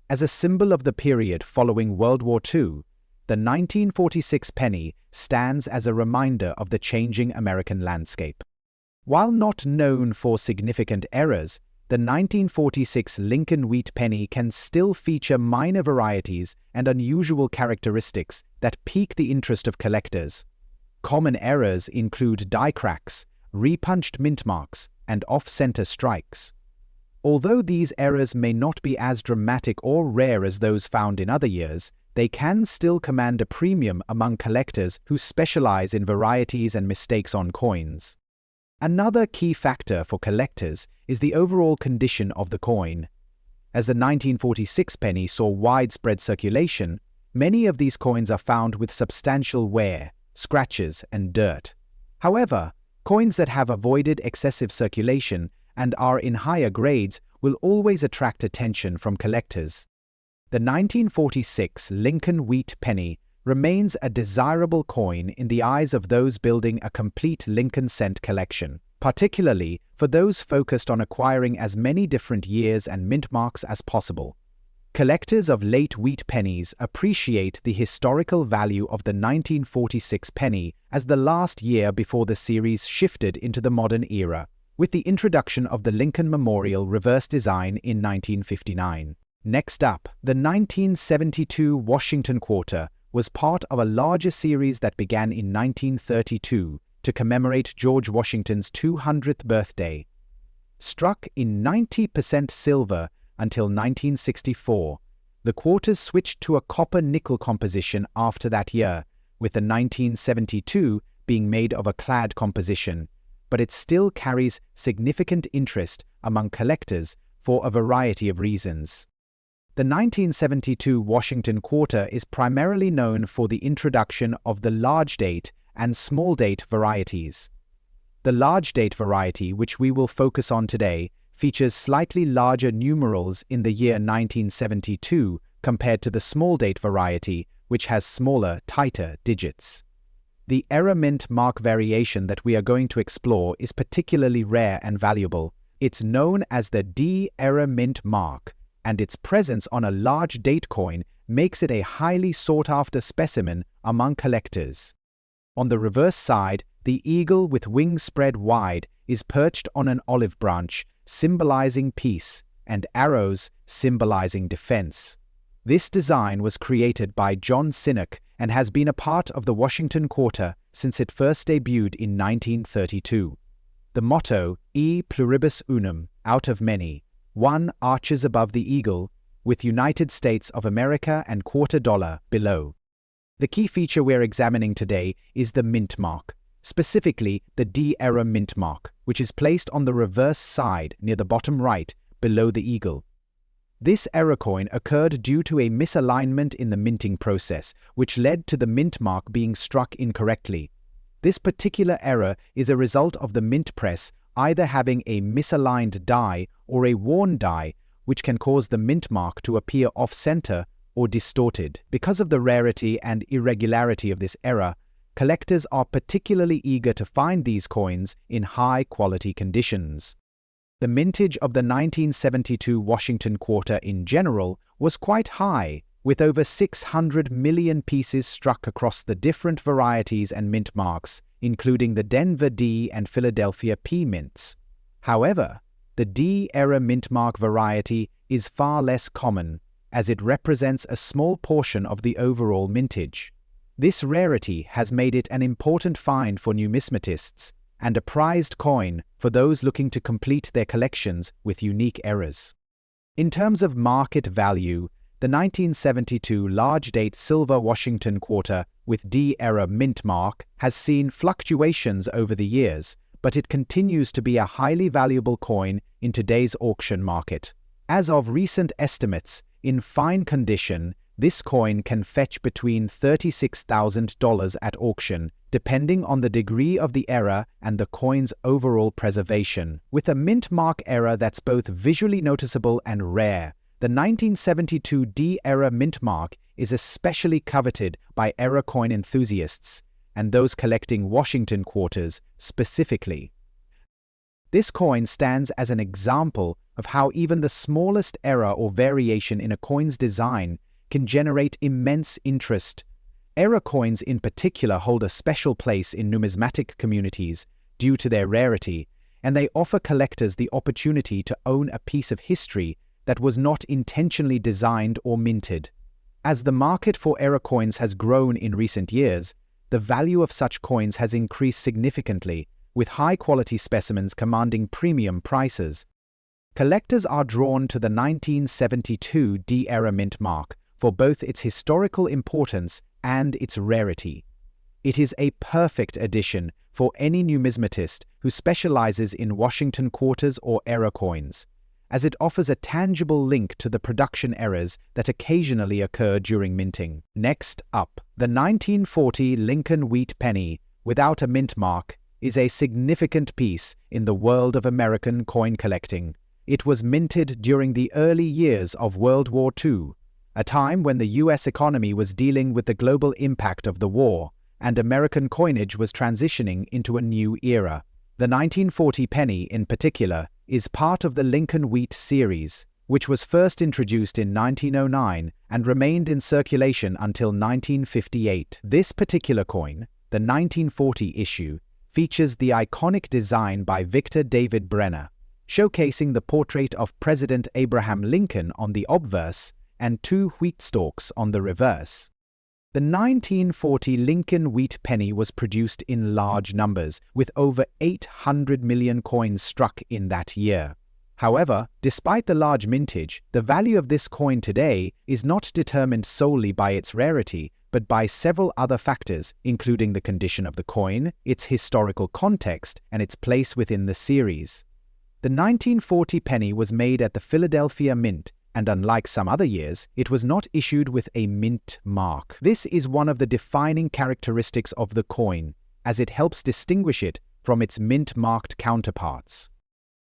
As a symbol of the period following World War II, the 1946 penny stands as a reminder of the changing American landscape. While not known for significant errors, the 1946 Lincoln wheat penny can still feature minor varieties and unusual characteristics that pique the interest of collectors. Common errors include die cracks, repunched mint marks, and off-center strikes. Although these errors may not be as dramatic or rare as those found in other years, they can still command a premium among collectors who specialize in varieties and mistakes on coins. Another key factor for collectors is the overall condition of the coin. As the 1946 penny saw widespread circulation, many of these coins are found with substantial wear, scratches, and dirt. However, coins that have avoided excessive circulation and are in higher grades will always attract attention from collectors. The 1946 Lincoln wheat penny remains a desirable coin in the eyes of those building a complete Lincoln cent collection, particularly for those focused on acquiring as many different years and mint marks as possible. Collectors of late wheat pennies appreciate the historical value of the 1946 penny as the last year before the series shifted into the modern era, with the introduction of the Lincoln Memorial reverse design in 1959. Next up, the 1972 Washington Quarter was part of a larger series that began in 1932 to commemorate George Washington's 200th birthday. Struck in 90% silver until 1964, the quarters switched to a copper-nickel composition after that year, with the 1972 being made of a clad composition, but it still carries significant interest among collectors for a variety of reasons. The 1972 Washington Quarter is primarily known for the introduction of the large date and small date varieties. The large date variety, which we will focus on today, features slightly larger numerals in the year 1972 compared to the small date variety, which has smaller, tighter digits. The error mint mark variation that we are going to explore is particularly rare and valuable. It's known as the D error mint mark, and its presence on a large date coin makes it a highly sought-after specimen among collectors. On the reverse side, the eagle with wings spread wide is perched on an olive branch, symbolizing peace, and arrows symbolizing defense. This design was created by John Sinnock and has been a part of the Washington Quarter since it first debuted in 1932. The motto, E pluribus unum, out of many, one arches above the eagle, with United States of America and quarter dollar below. The key feature we're examining today is the mint mark, specifically the D-era mint mark, which is placed on the reverse side near the bottom right, below the eagle. This error coin occurred due to a misalignment in the minting process, which led to the mint mark being struck incorrectly. This particular error is a result of the mint press either having a misaligned die or a worn die, which can cause the mint mark to appear off-center or distorted. Because of the rarity and irregularity of this error, collectors are particularly eager to find these coins in high-quality conditions. The mintage of the 1972 Washington Quarter in general was quite high, with over 600 million pieces struck across the different varieties and mint marks, including the Denver D and Philadelphia P mints. However, the D-era mint mark variety is far less common, as it represents a small portion of the overall mintage. This rarity has made it an important find for numismatists and a prized coin for those looking to complete their collections with unique errors. In terms of market value, the 1972 large-date silver Washington Quarter with D-era mint mark has seen fluctuations over the years, but it continues to be a highly valuable coin in today's auction market. As of recent estimates, in fine condition, this coin can fetch between $36,000 at auction, depending on the degree of the error and the coin's overall preservation. With a mint mark error that's both visually noticeable and rare, the 1972 D-era mint mark is especially coveted by error coin enthusiasts and those collecting Washington quarters specifically. This coin stands as an example of how even the smallest error or variation in a coin's design can generate immense interest. Error coins in particular hold a special place in numismatic communities due to their rarity, and they offer collectors the opportunity to own a piece of history that was not intentionally designed or minted. As the market for error coins has grown in recent years, the value of such coins has increased significantly, with high-quality specimens commanding premium prices. Collectors are drawn to the 1972 D-era mint mark for both its historical importance and its rarity. It is a perfect addition for any numismatist who specializes in Washington quarters or error coins, as it offers a tangible link to the production errors that occasionally occur during minting. Next up, the 1940 Lincoln wheat penny without a mint mark is a significant piece in the world of American coin collecting. It was minted during the early years of World War II, a time when the U.S. economy was dealing with the global impact of the war, and American coinage was transitioning into a new era. The 1940 penny, in particular, is part of the Lincoln Wheat series, which was first introduced in 1909 and remained in circulation until 1958. This particular coin, the 1940 issue, features the iconic design by Victor David Brenner, showcasing the portrait of President Abraham Lincoln on the obverse and two wheat stalks on the reverse. The 1940 Lincoln wheat penny was produced in large numbers, with over 800 million coins struck in that year. However, despite the large mintage, the value of this coin today is not determined solely by its rarity, but by several other factors, including the condition of the coin, its historical context, and its place within the series. The 1940 penny was made at the Philadelphia Mint, and unlike some other years, it was not issued with a mint mark. This is one of the defining characteristics of the coin, as it helps distinguish it from its mint-marked counterparts.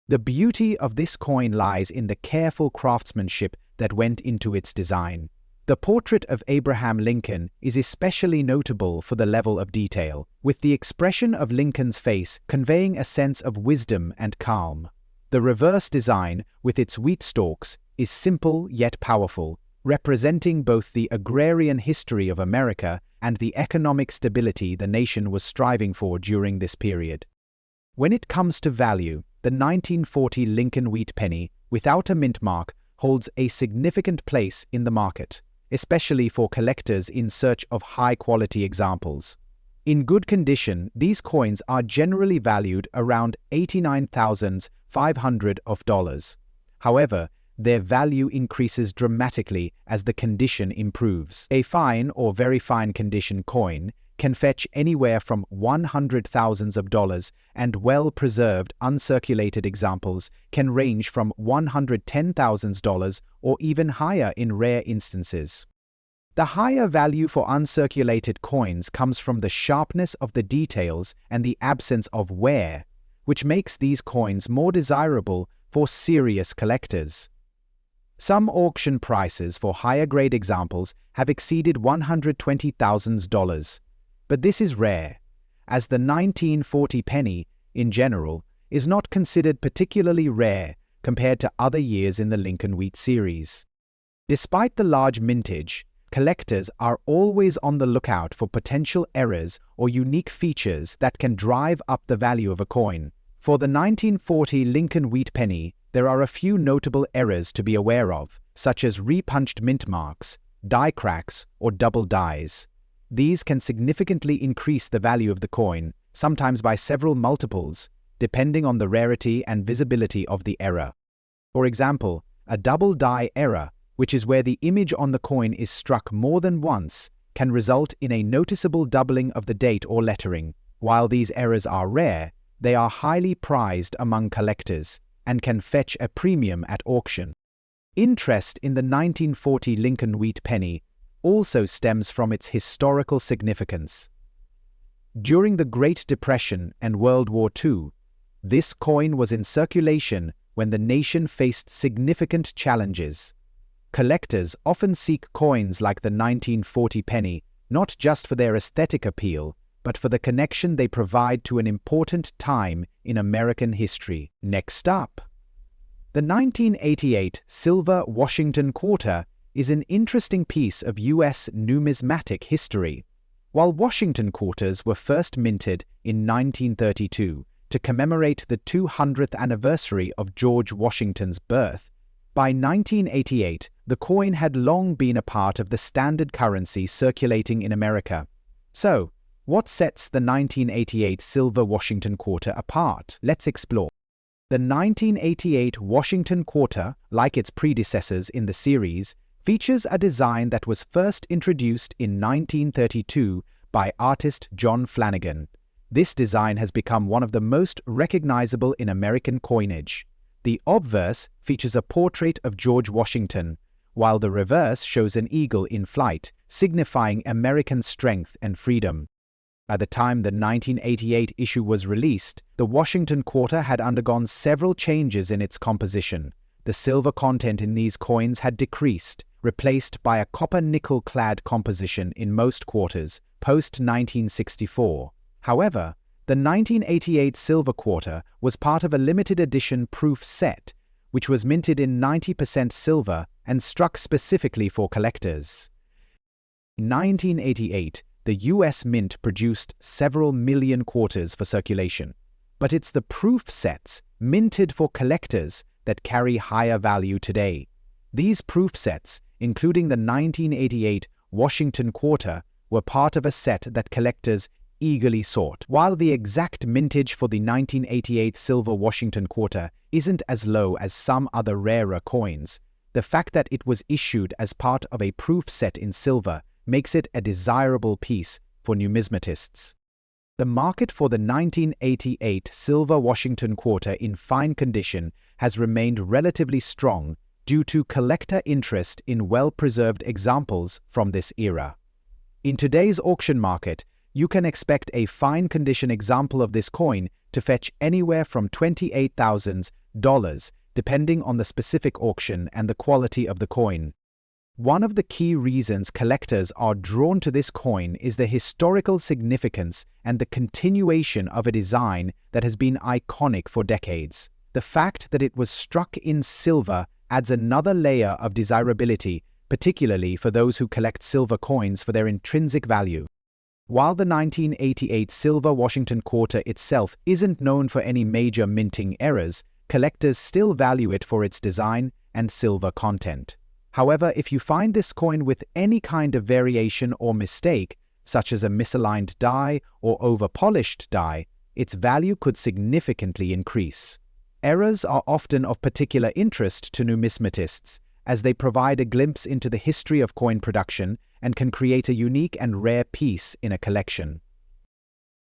The beauty of this coin lies in the careful craftsmanship that went into its design. The portrait of Abraham Lincoln is especially notable for the level of detail, with the expression of Lincoln's face conveying a sense of wisdom and calm. The reverse design, with its wheat stalks, is simple yet powerful, representing both the agrarian history of America and the economic stability the nation was striving for during this period. When it comes to value, the 1940 Lincoln wheat penny, without a mint mark, holds a significant place in the market, especially for collectors in search of high-quality examples. In good condition, these coins are generally valued around $89,500. However, their value increases dramatically as the condition improves. A fine or very fine condition coin can fetch anywhere from $100,000, and well-preserved, uncirculated examples can range from $110,000 or even higher in rare instances. The higher value for uncirculated coins comes from the sharpness of the details and the absence of wear, which makes these coins more desirable for serious collectors. Some auction prices for higher-grade examples have exceeded $120,000, but this is rare, as the 1940 penny, in general, is not considered particularly rare compared to other years in the Lincoln Wheat series. Despite the large mintage, collectors are always on the lookout for potential errors or unique features that can drive up the value of a coin. For the 1940 Lincoln wheat penny, there are a few notable errors to be aware of, such as repunched mint marks, die cracks, or double dies. These can significantly increase the value of the coin, sometimes by several multiples, depending on the rarity and visibility of the error. For example, a double die error, which is where the image on the coin is struck more than once, can result in a noticeable doubling of the date or lettering. While these errors are rare, they are highly prized among collectors and can fetch a premium at auction. Interest in the 1940 Lincoln wheat penny also stems from its historical significance. During the Great Depression and World War II, this coin was in circulation when the nation faced significant challenges. Collectors often seek coins like the 1940 penny not just for their aesthetic appeal, but for the connection they provide to an important time in American history. Next up, the 1988 silver Washington quarter is an interesting piece of U.S. numismatic history. While Washington quarters were first minted in 1932 to commemorate the 200th anniversary of George Washington's birth, by 1988 the coin had long been a part of the standard currency circulating in America. So, what sets the 1988 silver Washington quarter apart? Let's explore. The 1988 Washington quarter, like its predecessors in the series, features a design that was first introduced in 1932 by artist John Flanagan. This design has become one of the most recognizable in American coinage. The obverse features a portrait of George Washington, while the reverse shows an eagle in flight, signifying American strength and freedom. At the time the 1988 issue was released, the Washington quarter had undergone several changes in its composition. The silver content in these coins had decreased, replaced by a copper-nickel-clad composition in most quarters, post-1964. However, the 1988 silver quarter was part of a limited edition proof set, which was minted in 90% silver and struck specifically for collectors. In 1988, the U.S. Mint produced several million quarters for circulation, but it's the proof sets minted for collectors that carry higher value today. These proof sets, including the 1988 Washington quarter, were part of a set that collectors eagerly sought. While the exact mintage for the 1988 silver Washington quarter isn't as low as some other rarer coins, the fact that it was issued as part of a proof set in silver makes it a desirable piece for numismatists. The market for the 1988 silver Washington quarter in fine condition has remained relatively strong due to collector interest in well-preserved examples from this era. In today's auction market, you can expect a fine condition example of this coin to fetch anywhere from $28,000, depending on the specific auction and the quality of the coin. One of the key reasons collectors are drawn to this coin is the historical significance and the continuation of a design that has been iconic for decades. The fact that it was struck in silver adds another layer of desirability, particularly for those who collect silver coins for their intrinsic value. While the 1988 silver Washington quarter itself isn't known for any major minting errors, collectors still value it for its design and silver content. However, if you find this coin with any kind of variation or mistake, such as a misaligned die or over-polished die, its value could significantly increase. Errors are often of particular interest to numismatists, as they provide a glimpse into the history of coin production and can create a unique and rare piece in a collection.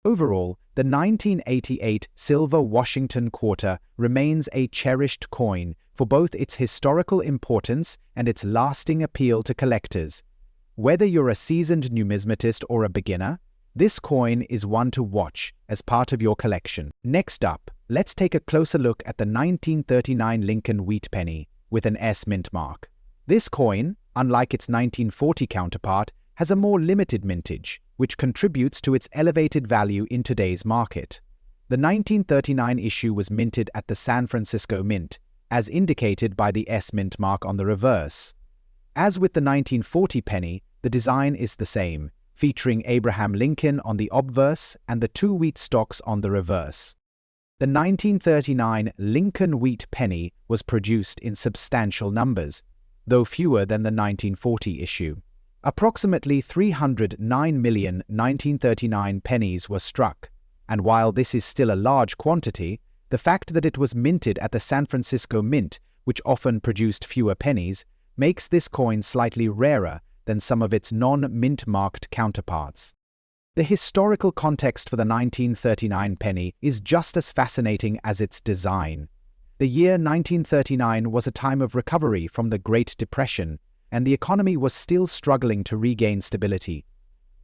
Overall, the 1988 silver Washington quarter remains a cherished coin for both its historical importance and its lasting appeal to collectors. Whether you're a seasoned numismatist or a beginner, this coin is one to watch as part of your collection. Next up, let's take a closer look at the 1939 Lincoln wheat penny with an S mint mark. This coin, unlike its 1940 counterpart, has a more limited mintage, which contributes to its elevated value in today's market. The 1939 issue was minted at the San Francisco Mint, as indicated by the S mint mark on the reverse. As with the 1940 penny, the design is the same, featuring Abraham Lincoln on the obverse and the two wheat stalks on the reverse. The 1939 Lincoln wheat penny was produced in substantial numbers, though fewer than the 1940 issue. Approximately 309 million 1939 pennies were struck, and while this is still a large quantity, the fact that it was minted at the San Francisco Mint, which often produced fewer pennies, makes this coin slightly rarer than some of its non-mint-marked counterparts. The historical context for the 1939 penny is just as fascinating as its design. The year 1939 was a time of recovery from the Great Depression, and the economy was still struggling to regain stability.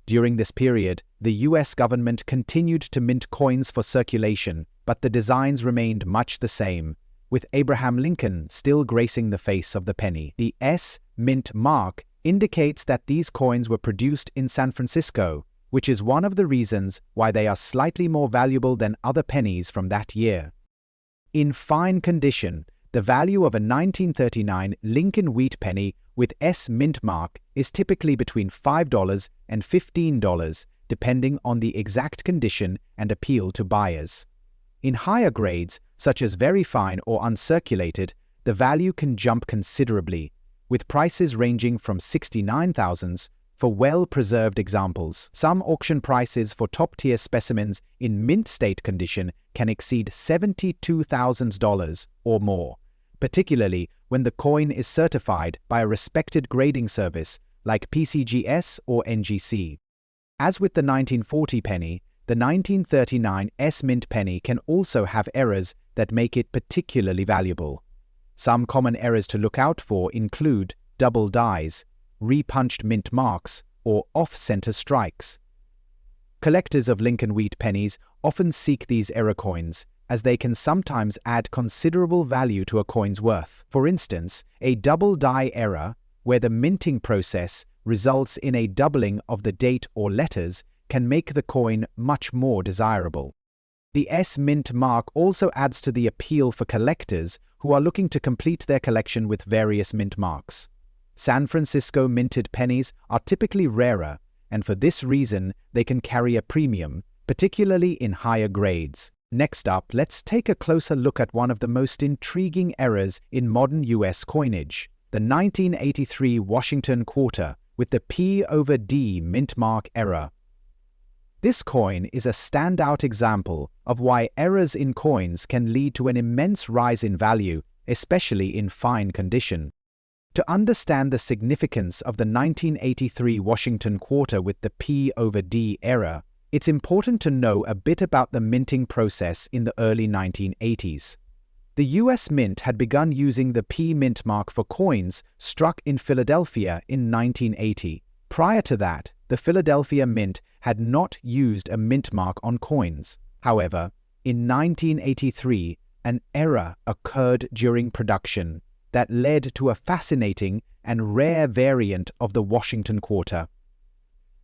During this period, the US government continued to mint coins for circulation, but the designs remained much the same, with Abraham Lincoln still gracing the face of the penny. The S mint mark indicates that these coins were produced in San Francisco, which is one of the reasons why they are slightly more valuable than other pennies from that year. In fine condition, the value of a 1939 Lincoln wheat penny with S mint mark is typically between $5 and $15, depending on the exact condition and appeal to buyers. In higher grades, such as very fine or uncirculated, the value can jump considerably, with prices ranging from $69,000 for well-preserved examples. Some auction prices for top-tier specimens in mint state condition can exceed $72,000 or more, particularly when the coin is certified by a respected grading service like PCGS or NGC. As with the 1940 penny, the 1939 S mint penny can also have errors that make it particularly valuable. Some common errors to look out for include double dies, repunched mint marks, or off-center strikes. Collectors of Lincoln wheat pennies often seek these error coins, as they can sometimes add considerable value to a coin's worth. For instance, a double die error, where the minting process results in a doubling of the date or letters, can make the coin much more desirable. The S mint mark also adds to the appeal for collectors who are looking to complete their collection with various mint marks. San Francisco minted pennies are typically rarer, and for this reason they can carry a premium, particularly in higher grades. Next up, let's take a closer look at one of the most intriguing errors in modern US coinage, the 1983 Washington quarter with the P/D mint mark error. This coin is a standout example of why errors in coins can lead to an immense rise in value, especially in fine condition. To understand the significance of the 1983 Washington quarter with the P/D error, it's important to know a bit about the minting process in the early 1980s. The US Mint had begun using the P mint mark for coins struck in Philadelphia in 1980. Prior to that, the Philadelphia Mint had not used a mint mark on coins. However, in 1983, an error occurred during production that led to a fascinating and rare variant of the Washington quarter.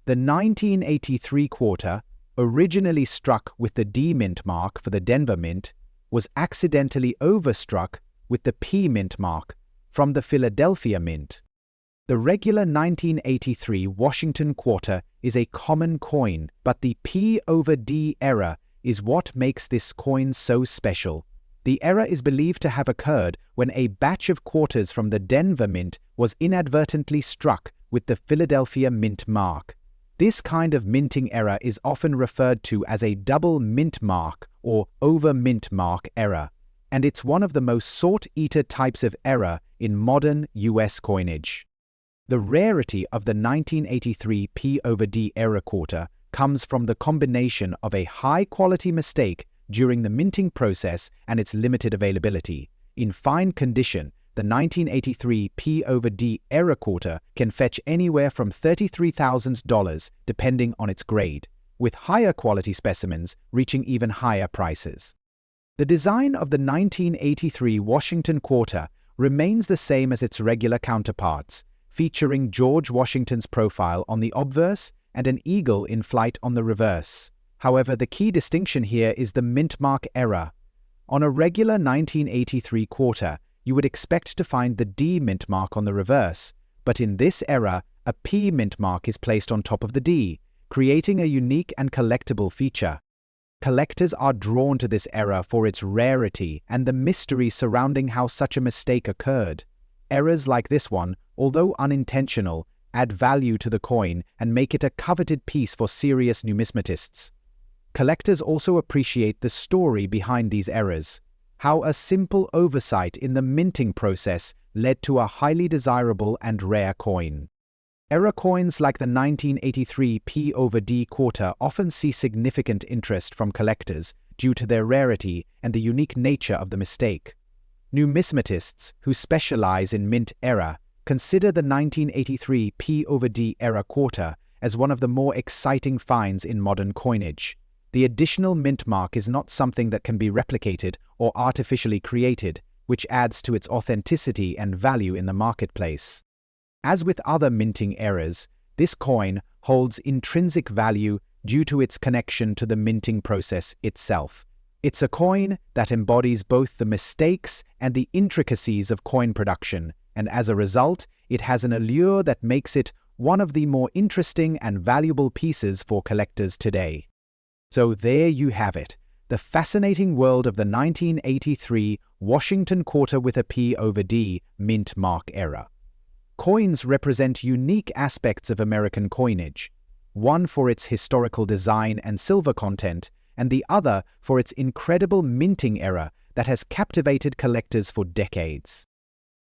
The 1983 quarter, originally struck with the D mint mark for the Denver Mint, was accidentally overstruck with the P mint mark from the Philadelphia Mint. The regular 1983 Washington quarter is a common coin, but the P/D error is what makes this coin so special. The error is believed to have occurred when a batch of quarters from the Denver Mint was inadvertently struck with the Philadelphia Mint mark. This kind of minting error is often referred to as a double mint mark or over mint mark error, and it's one of the most sought-after types of error in modern US coinage. The rarity of the 1983 P/D error quarter comes from the combination of a high-quality mistake during the minting process and its limited availability. In fine condition, the 1983 P/D error quarter can fetch anywhere from $33,000 depending on its grade, with higher quality specimens reaching even higher prices. The design of the 1983 Washington quarter remains the same as its regular counterparts, featuring George Washington's profile on the obverse and an eagle in flight on the reverse. However, the key distinction here is the mint mark error. On a regular 1983 quarter, you would expect to find the D mint mark on the reverse, but in this error, a P mint mark is placed on top of the D, creating a unique and collectible feature. Collectors are drawn to this error for its rarity and the mystery surrounding how such a mistake occurred. Errors like this one, although unintentional, add value to the coin and make it a coveted piece for serious numismatists. Collectors also appreciate the story behind these errors, how a simple oversight in the minting process led to a highly desirable and rare coin. Era coins like the 1983 P/D quarter often see significant interest from collectors due to their rarity and the unique nature of the mistake. Numismatists who specialize in mint era consider the 1983 P/D era quarter as one of the more exciting finds in modern coinage. The additional mint mark is not something that can be replicated or artificially created, which adds to its authenticity and value in the marketplace. As with other minting eras, this coin holds intrinsic value due to its connection to the minting process itself. It's a coin that embodies both the mistakes and the intricacies of coin production, and as a result, it has an allure that makes it one of the more interesting and valuable pieces for collectors today. So there you have it, the fascinating world of the 1983 Washington quarter with a P/D mint mark era. Coins represent unique aspects of American coinage, one for its historical design and silver content, and the other for its incredible minting era that has captivated collectors for decades.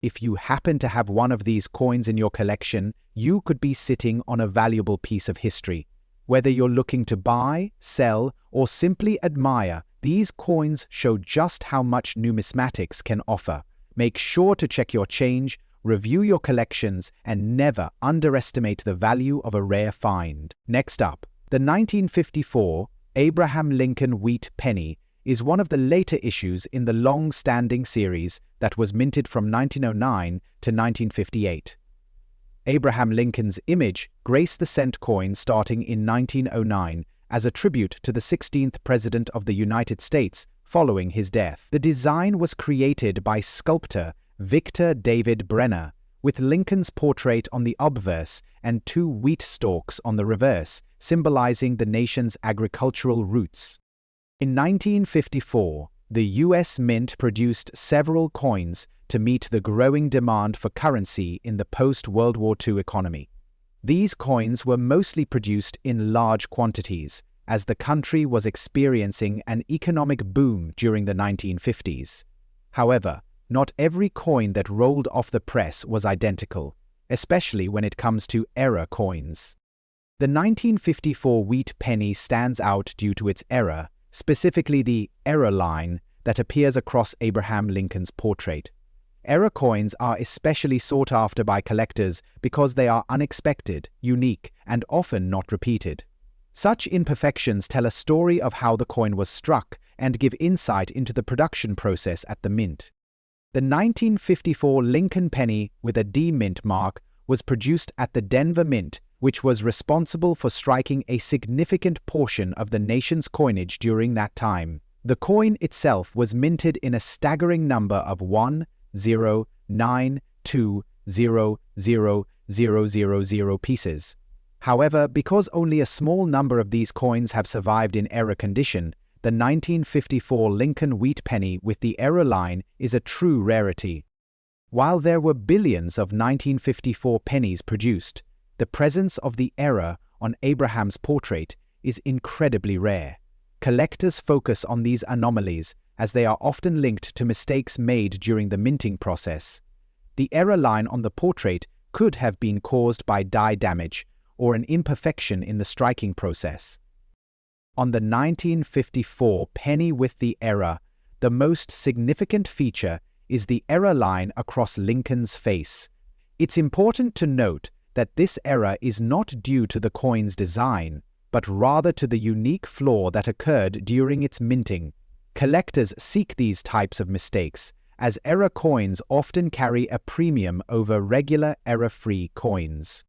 If you happen to have one of these coins in your collection, you could be sitting on a valuable piece of history. Whether you're looking to buy, sell, or simply admire, these coins show just how much numismatics can offer. Make sure to check your change, review your collections, and never underestimate the value of a rare find. Next up, the 1954 Abraham Lincoln wheat penny is one of the later issues in the long-standing series that was minted from 1909 to 1958. Abraham Lincoln's image graced the cent coin starting in 1909 as a tribute to the 16th President of the United States following his death. The design was created by sculptor Victor David Brenner, with Lincoln's portrait on the obverse and two wheat stalks on the reverse, symbolizing the nation's agricultural roots. In 1954, the U.S. Mint produced several coins to meet the growing demand for currency in the post-World War II economy. These coins were mostly produced in large quantities, as the country was experiencing an economic boom during the 1950s. However, not every coin that rolled off the press was identical, especially when it comes to era coins. The 1954 wheat penny stands out due to its era, specifically the era line that appears across Abraham Lincoln's portrait. Era coins are especially sought after by collectors because they are unexpected, unique, and often not repeated. Such imperfections tell a story of how the coin was struck and give insight into the production process at the mint. The 1954 Lincoln penny with a D mint mark was produced at the Denver Mint, which was responsible for striking a significant portion of the nation's coinage during that time. The coin itself was minted in a staggering number of 1, 0, 9, 2, 0, 0, 0, 0, 0 pieces. However, because only a small number of these coins have survived in era condition, the 1954 Lincoln wheat penny with the era line is a true rarity. While there were billions of 1954 pennies produced, the presence of the era on Abraham's portrait is incredibly rare. Collectors focus on these anomalies as they are often linked to mistakes made during the minting process. The era line on the portrait could have been caused by dye damage or an imperfection in the striking process. On the 1954 penny with the era, the most significant feature is the era line across Lincoln's face. It's important to note that this error is not due to the coin's design, but rather to the unique flaw that occurred during its minting. Collectors seek these types of mistakes, as era coins often carry a premium over regular error-free coins.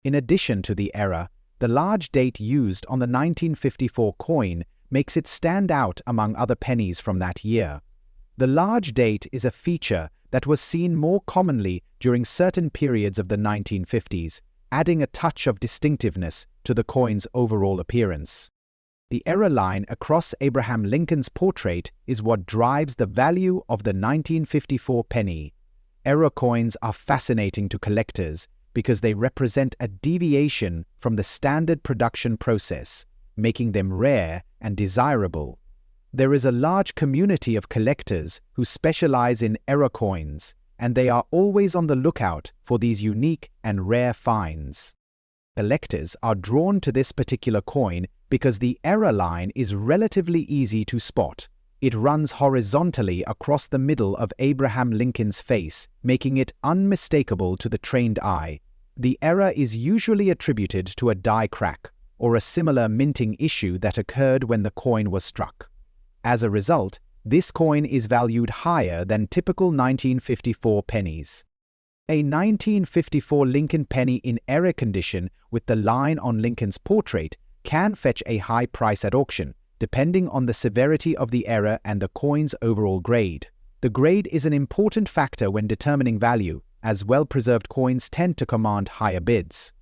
In addition to the error, the large date used on the 1954 coin makes it stand out among other pennies from that year. The large date is a feature that was seen more commonly during certain periods of the 1950s, adding a touch of distinctiveness to the coin's overall appearance. The era line across Abraham Lincoln's portrait is what drives the value of the 1954 penny. Era coins are fascinating to collectors because they represent a deviation from the standard production process, making them rare and desirable. There is a large community of collectors who specialize in era coins, and they are always on the lookout for these unique and rare finds. Collectors are drawn to this particular coin because the error line is relatively easy to spot. It runs horizontally across the middle of Abraham Lincoln's face, making it unmistakable to the trained eye. The error is usually attributed to a die crack or a similar minting issue that occurred when the coin was struck. As a result, this coin is valued higher than typical 1954 pennies. A 1954 Lincoln penny in error condition with the line on Lincoln's portrait can fetch a high price at auction, depending on the severity of the error and the coin's overall grade. The grade is an important factor when determining value, as well-preserved coins tend to command higher bids.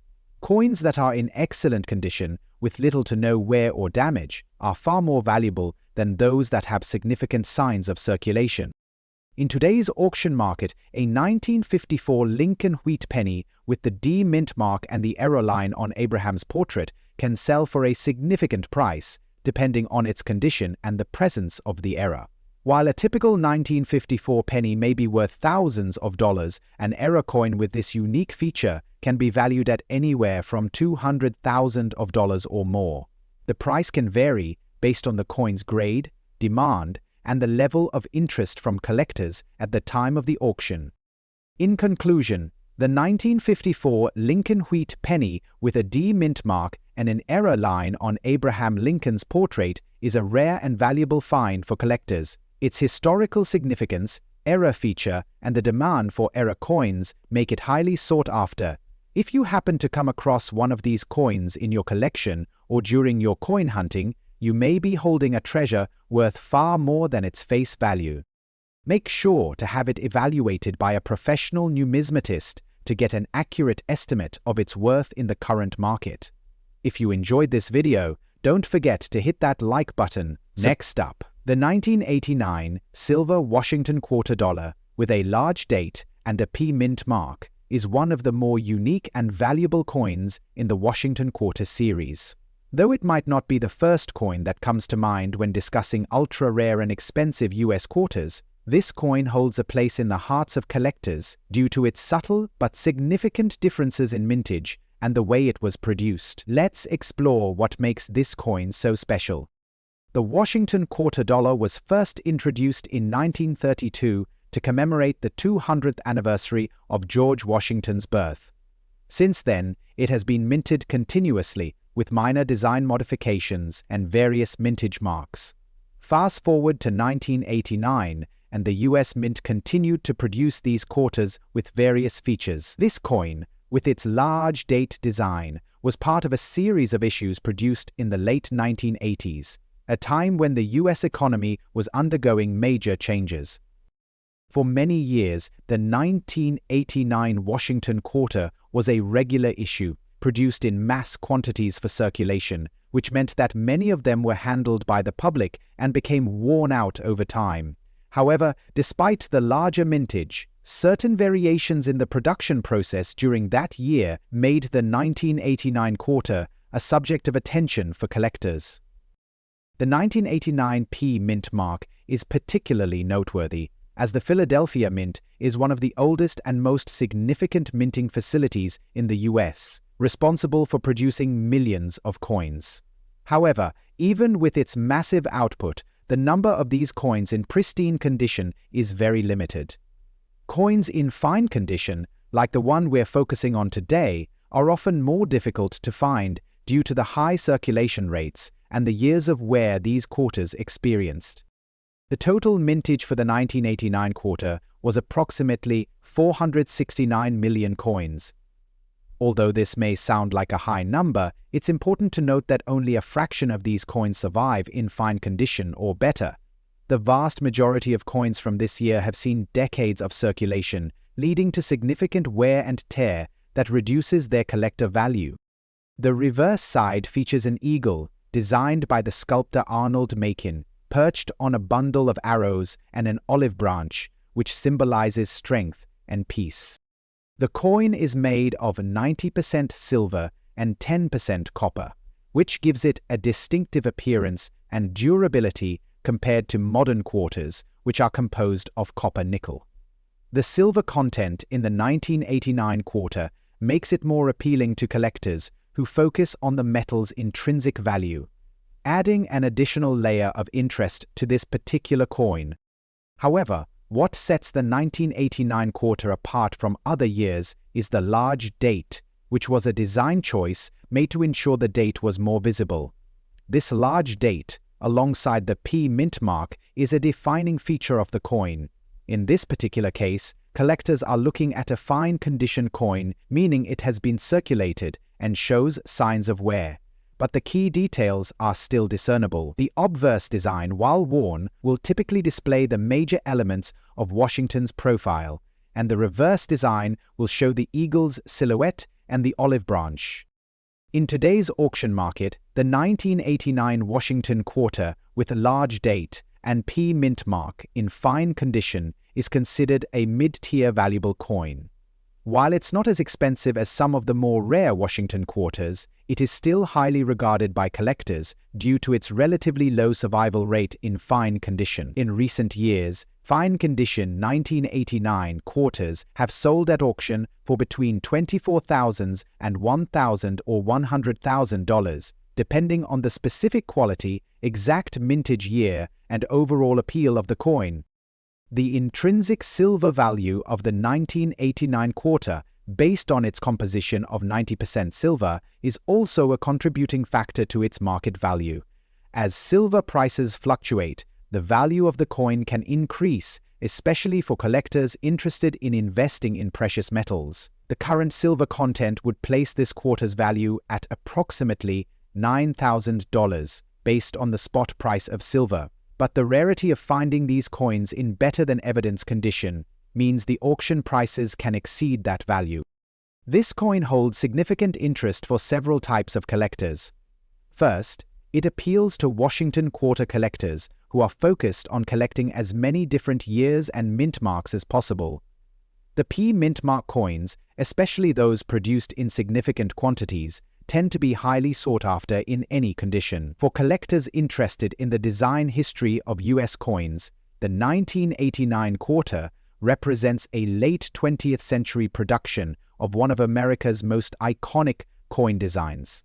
Coins that are in excellent condition, with little to no wear or damage, are far more valuable than those that have significant signs of circulation. In today's auction market, a 1954 Lincoln wheat penny with the D mint mark and the error line on Abraham's portrait can sell for a significant price, depending on its condition and the presence of the error. While a typical 1954 penny may be worth thousands of dollars, an error coin with this unique feature can be valued at anywhere from $200,000 or more. The price can vary based on the coin's grade, demand, and the level of interest from collectors at the time of the auction. In conclusion, the 1954 Lincoln wheat penny with a D mint mark and an error line on Abraham Lincoln's portrait is a rare and valuable find for collectors. Its historical significance, error feature, and the demand for error coins make it highly sought after. If you happen to come across one of these coins in your collection or during your coin hunting, you may be holding a treasure worth far more than its face value. Make sure to have it evaluated by a professional numismatist to get an accurate estimate of its worth in the current market. If you enjoyed this video, don't forget to hit that like button. Next up, the 1989 silver Washington quarter dollar with a large date and a P mint mark is one of the more unique and valuable coins in the Washington quarter series. Though it might not be the first coin that comes to mind when discussing ultra-rare and expensive US quarters, this coin holds a place in the hearts of collectors due to its subtle but significant differences in mintage and the way it was produced. Let's explore what makes this coin so special. The Washington quarter dollar was first introduced in 1932 to commemorate the 200th anniversary of George Washington's birth. Since then, it has been minted continuously with minor design modifications and various mintage marks. Fast forward to 1989, and the US Mint continued to produce these quarters with various features. This coin, with its large date design, was part of a series of issues produced in the late 1980s, a time when the US economy was undergoing major changes. For many years, the 1989 Washington quarter was a regular issue, produced in mass quantities for circulation, which meant that many of them were handled by the public and became worn out over time. However, despite the larger mintage, certain variations in the production process during that year made the 1989 quarter a subject of attention for collectors. The 1989 P mint mark is particularly noteworthy, as the Philadelphia Mint is one of the oldest and most significant minting facilities in the US, responsible for producing millions of coins. However, even with its massive output, the number of these coins in pristine condition is very limited. Coins in fine condition, like the one we're focusing on today, are often more difficult to find due to the high circulation rates and the years of wear these quarters experienced. The total mintage for the 1989 quarter was approximately 469 million coins. Although this may sound like a high number, it's important to note that only a fraction of these coins survive in fine condition or better. The vast majority of coins from this year have seen decades of circulation, leading to significant wear and tear that reduces their collector value. The reverse side features an eagle, designed by the sculptor Arnold Machin, perched on a bundle of arrows and an olive branch, which symbolizes strength and peace. The coin is made of 90% silver and 10% copper, which gives it a distinctive appearance and durability compared to modern quarters, which are composed of copper nickel. The silver content in the 1989 quarter makes it more appealing to collectors who focus on the metal's intrinsic value, adding an additional layer of interest to this particular coin. However, what sets the 1989 quarter apart from other years is the large date, which was a design choice made to ensure the date was more visible. This large date, alongside the P mint mark, is a defining feature of the coin. In this particular case, collectors are looking at a fine condition coin, meaning it has been circulated and shows signs of wear. But the key details are still discernible. The obverse design, while worn, will typically display the major elements of Washington's profile, and the reverse design will show the eagle's silhouette and the olive branch. In today's auction market, the 1989 Washington quarter with a large date and P mint mark in fine condition is considered a mid-tier valuable coin. While it's not as expensive as some of the more rare Washington quarters, it is still highly regarded by collectors due to its relatively low survival rate in fine condition. In recent years, fine condition 1989 quarters have sold at auction for between $24,000 and $1,000 or $100,000, depending on the specific quality, exact mintage year, and overall appeal of the coin. The intrinsic silver value of the 1989 quarter, based on its composition of 90% silver, is also a contributing factor to its market value. As silver prices fluctuate, the value of the coin can increase, especially for collectors interested in investing in precious metals. The current silver content would place this quarter's value at approximately $9,000 based on the spot price of silver. But the rarity of finding these coins in better-than-evidence condition means the auction prices can exceed that value. This coin holds significant interest for several types of collectors. First, it appeals to Washington quarter collectors who are focused on collecting as many different years and mint marks as possible. The P mint mark coins, especially those produced in significant quantities, tend to be highly sought after in any condition. For collectors interested in the design history of US coins, the 1989 quarter represents a late 20th century production of one of America's most iconic coin designs.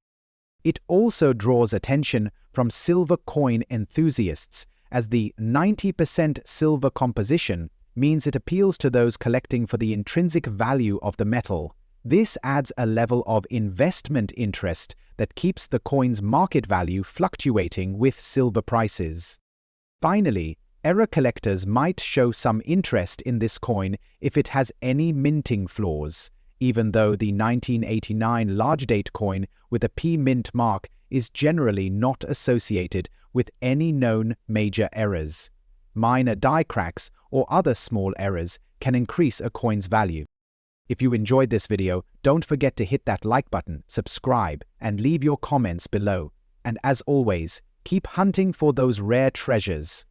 It also draws attention from silver coin enthusiasts, as the 90% silver composition means it appeals to those collecting for the intrinsic value of the metal. This adds a level of investment interest that keeps the coin's market value fluctuating with silver prices. Finally, era collectors might show some interest in this coin if it has any minting flaws, even though the 1989 large date coin with a P mint mark is generally not associated with any known major errors. Minor die cracks or other small errors can increase a coin's value. If you enjoyed this video, don't forget to hit that like button, subscribe, and leave your comments below. And as always, keep hunting for those rare treasures.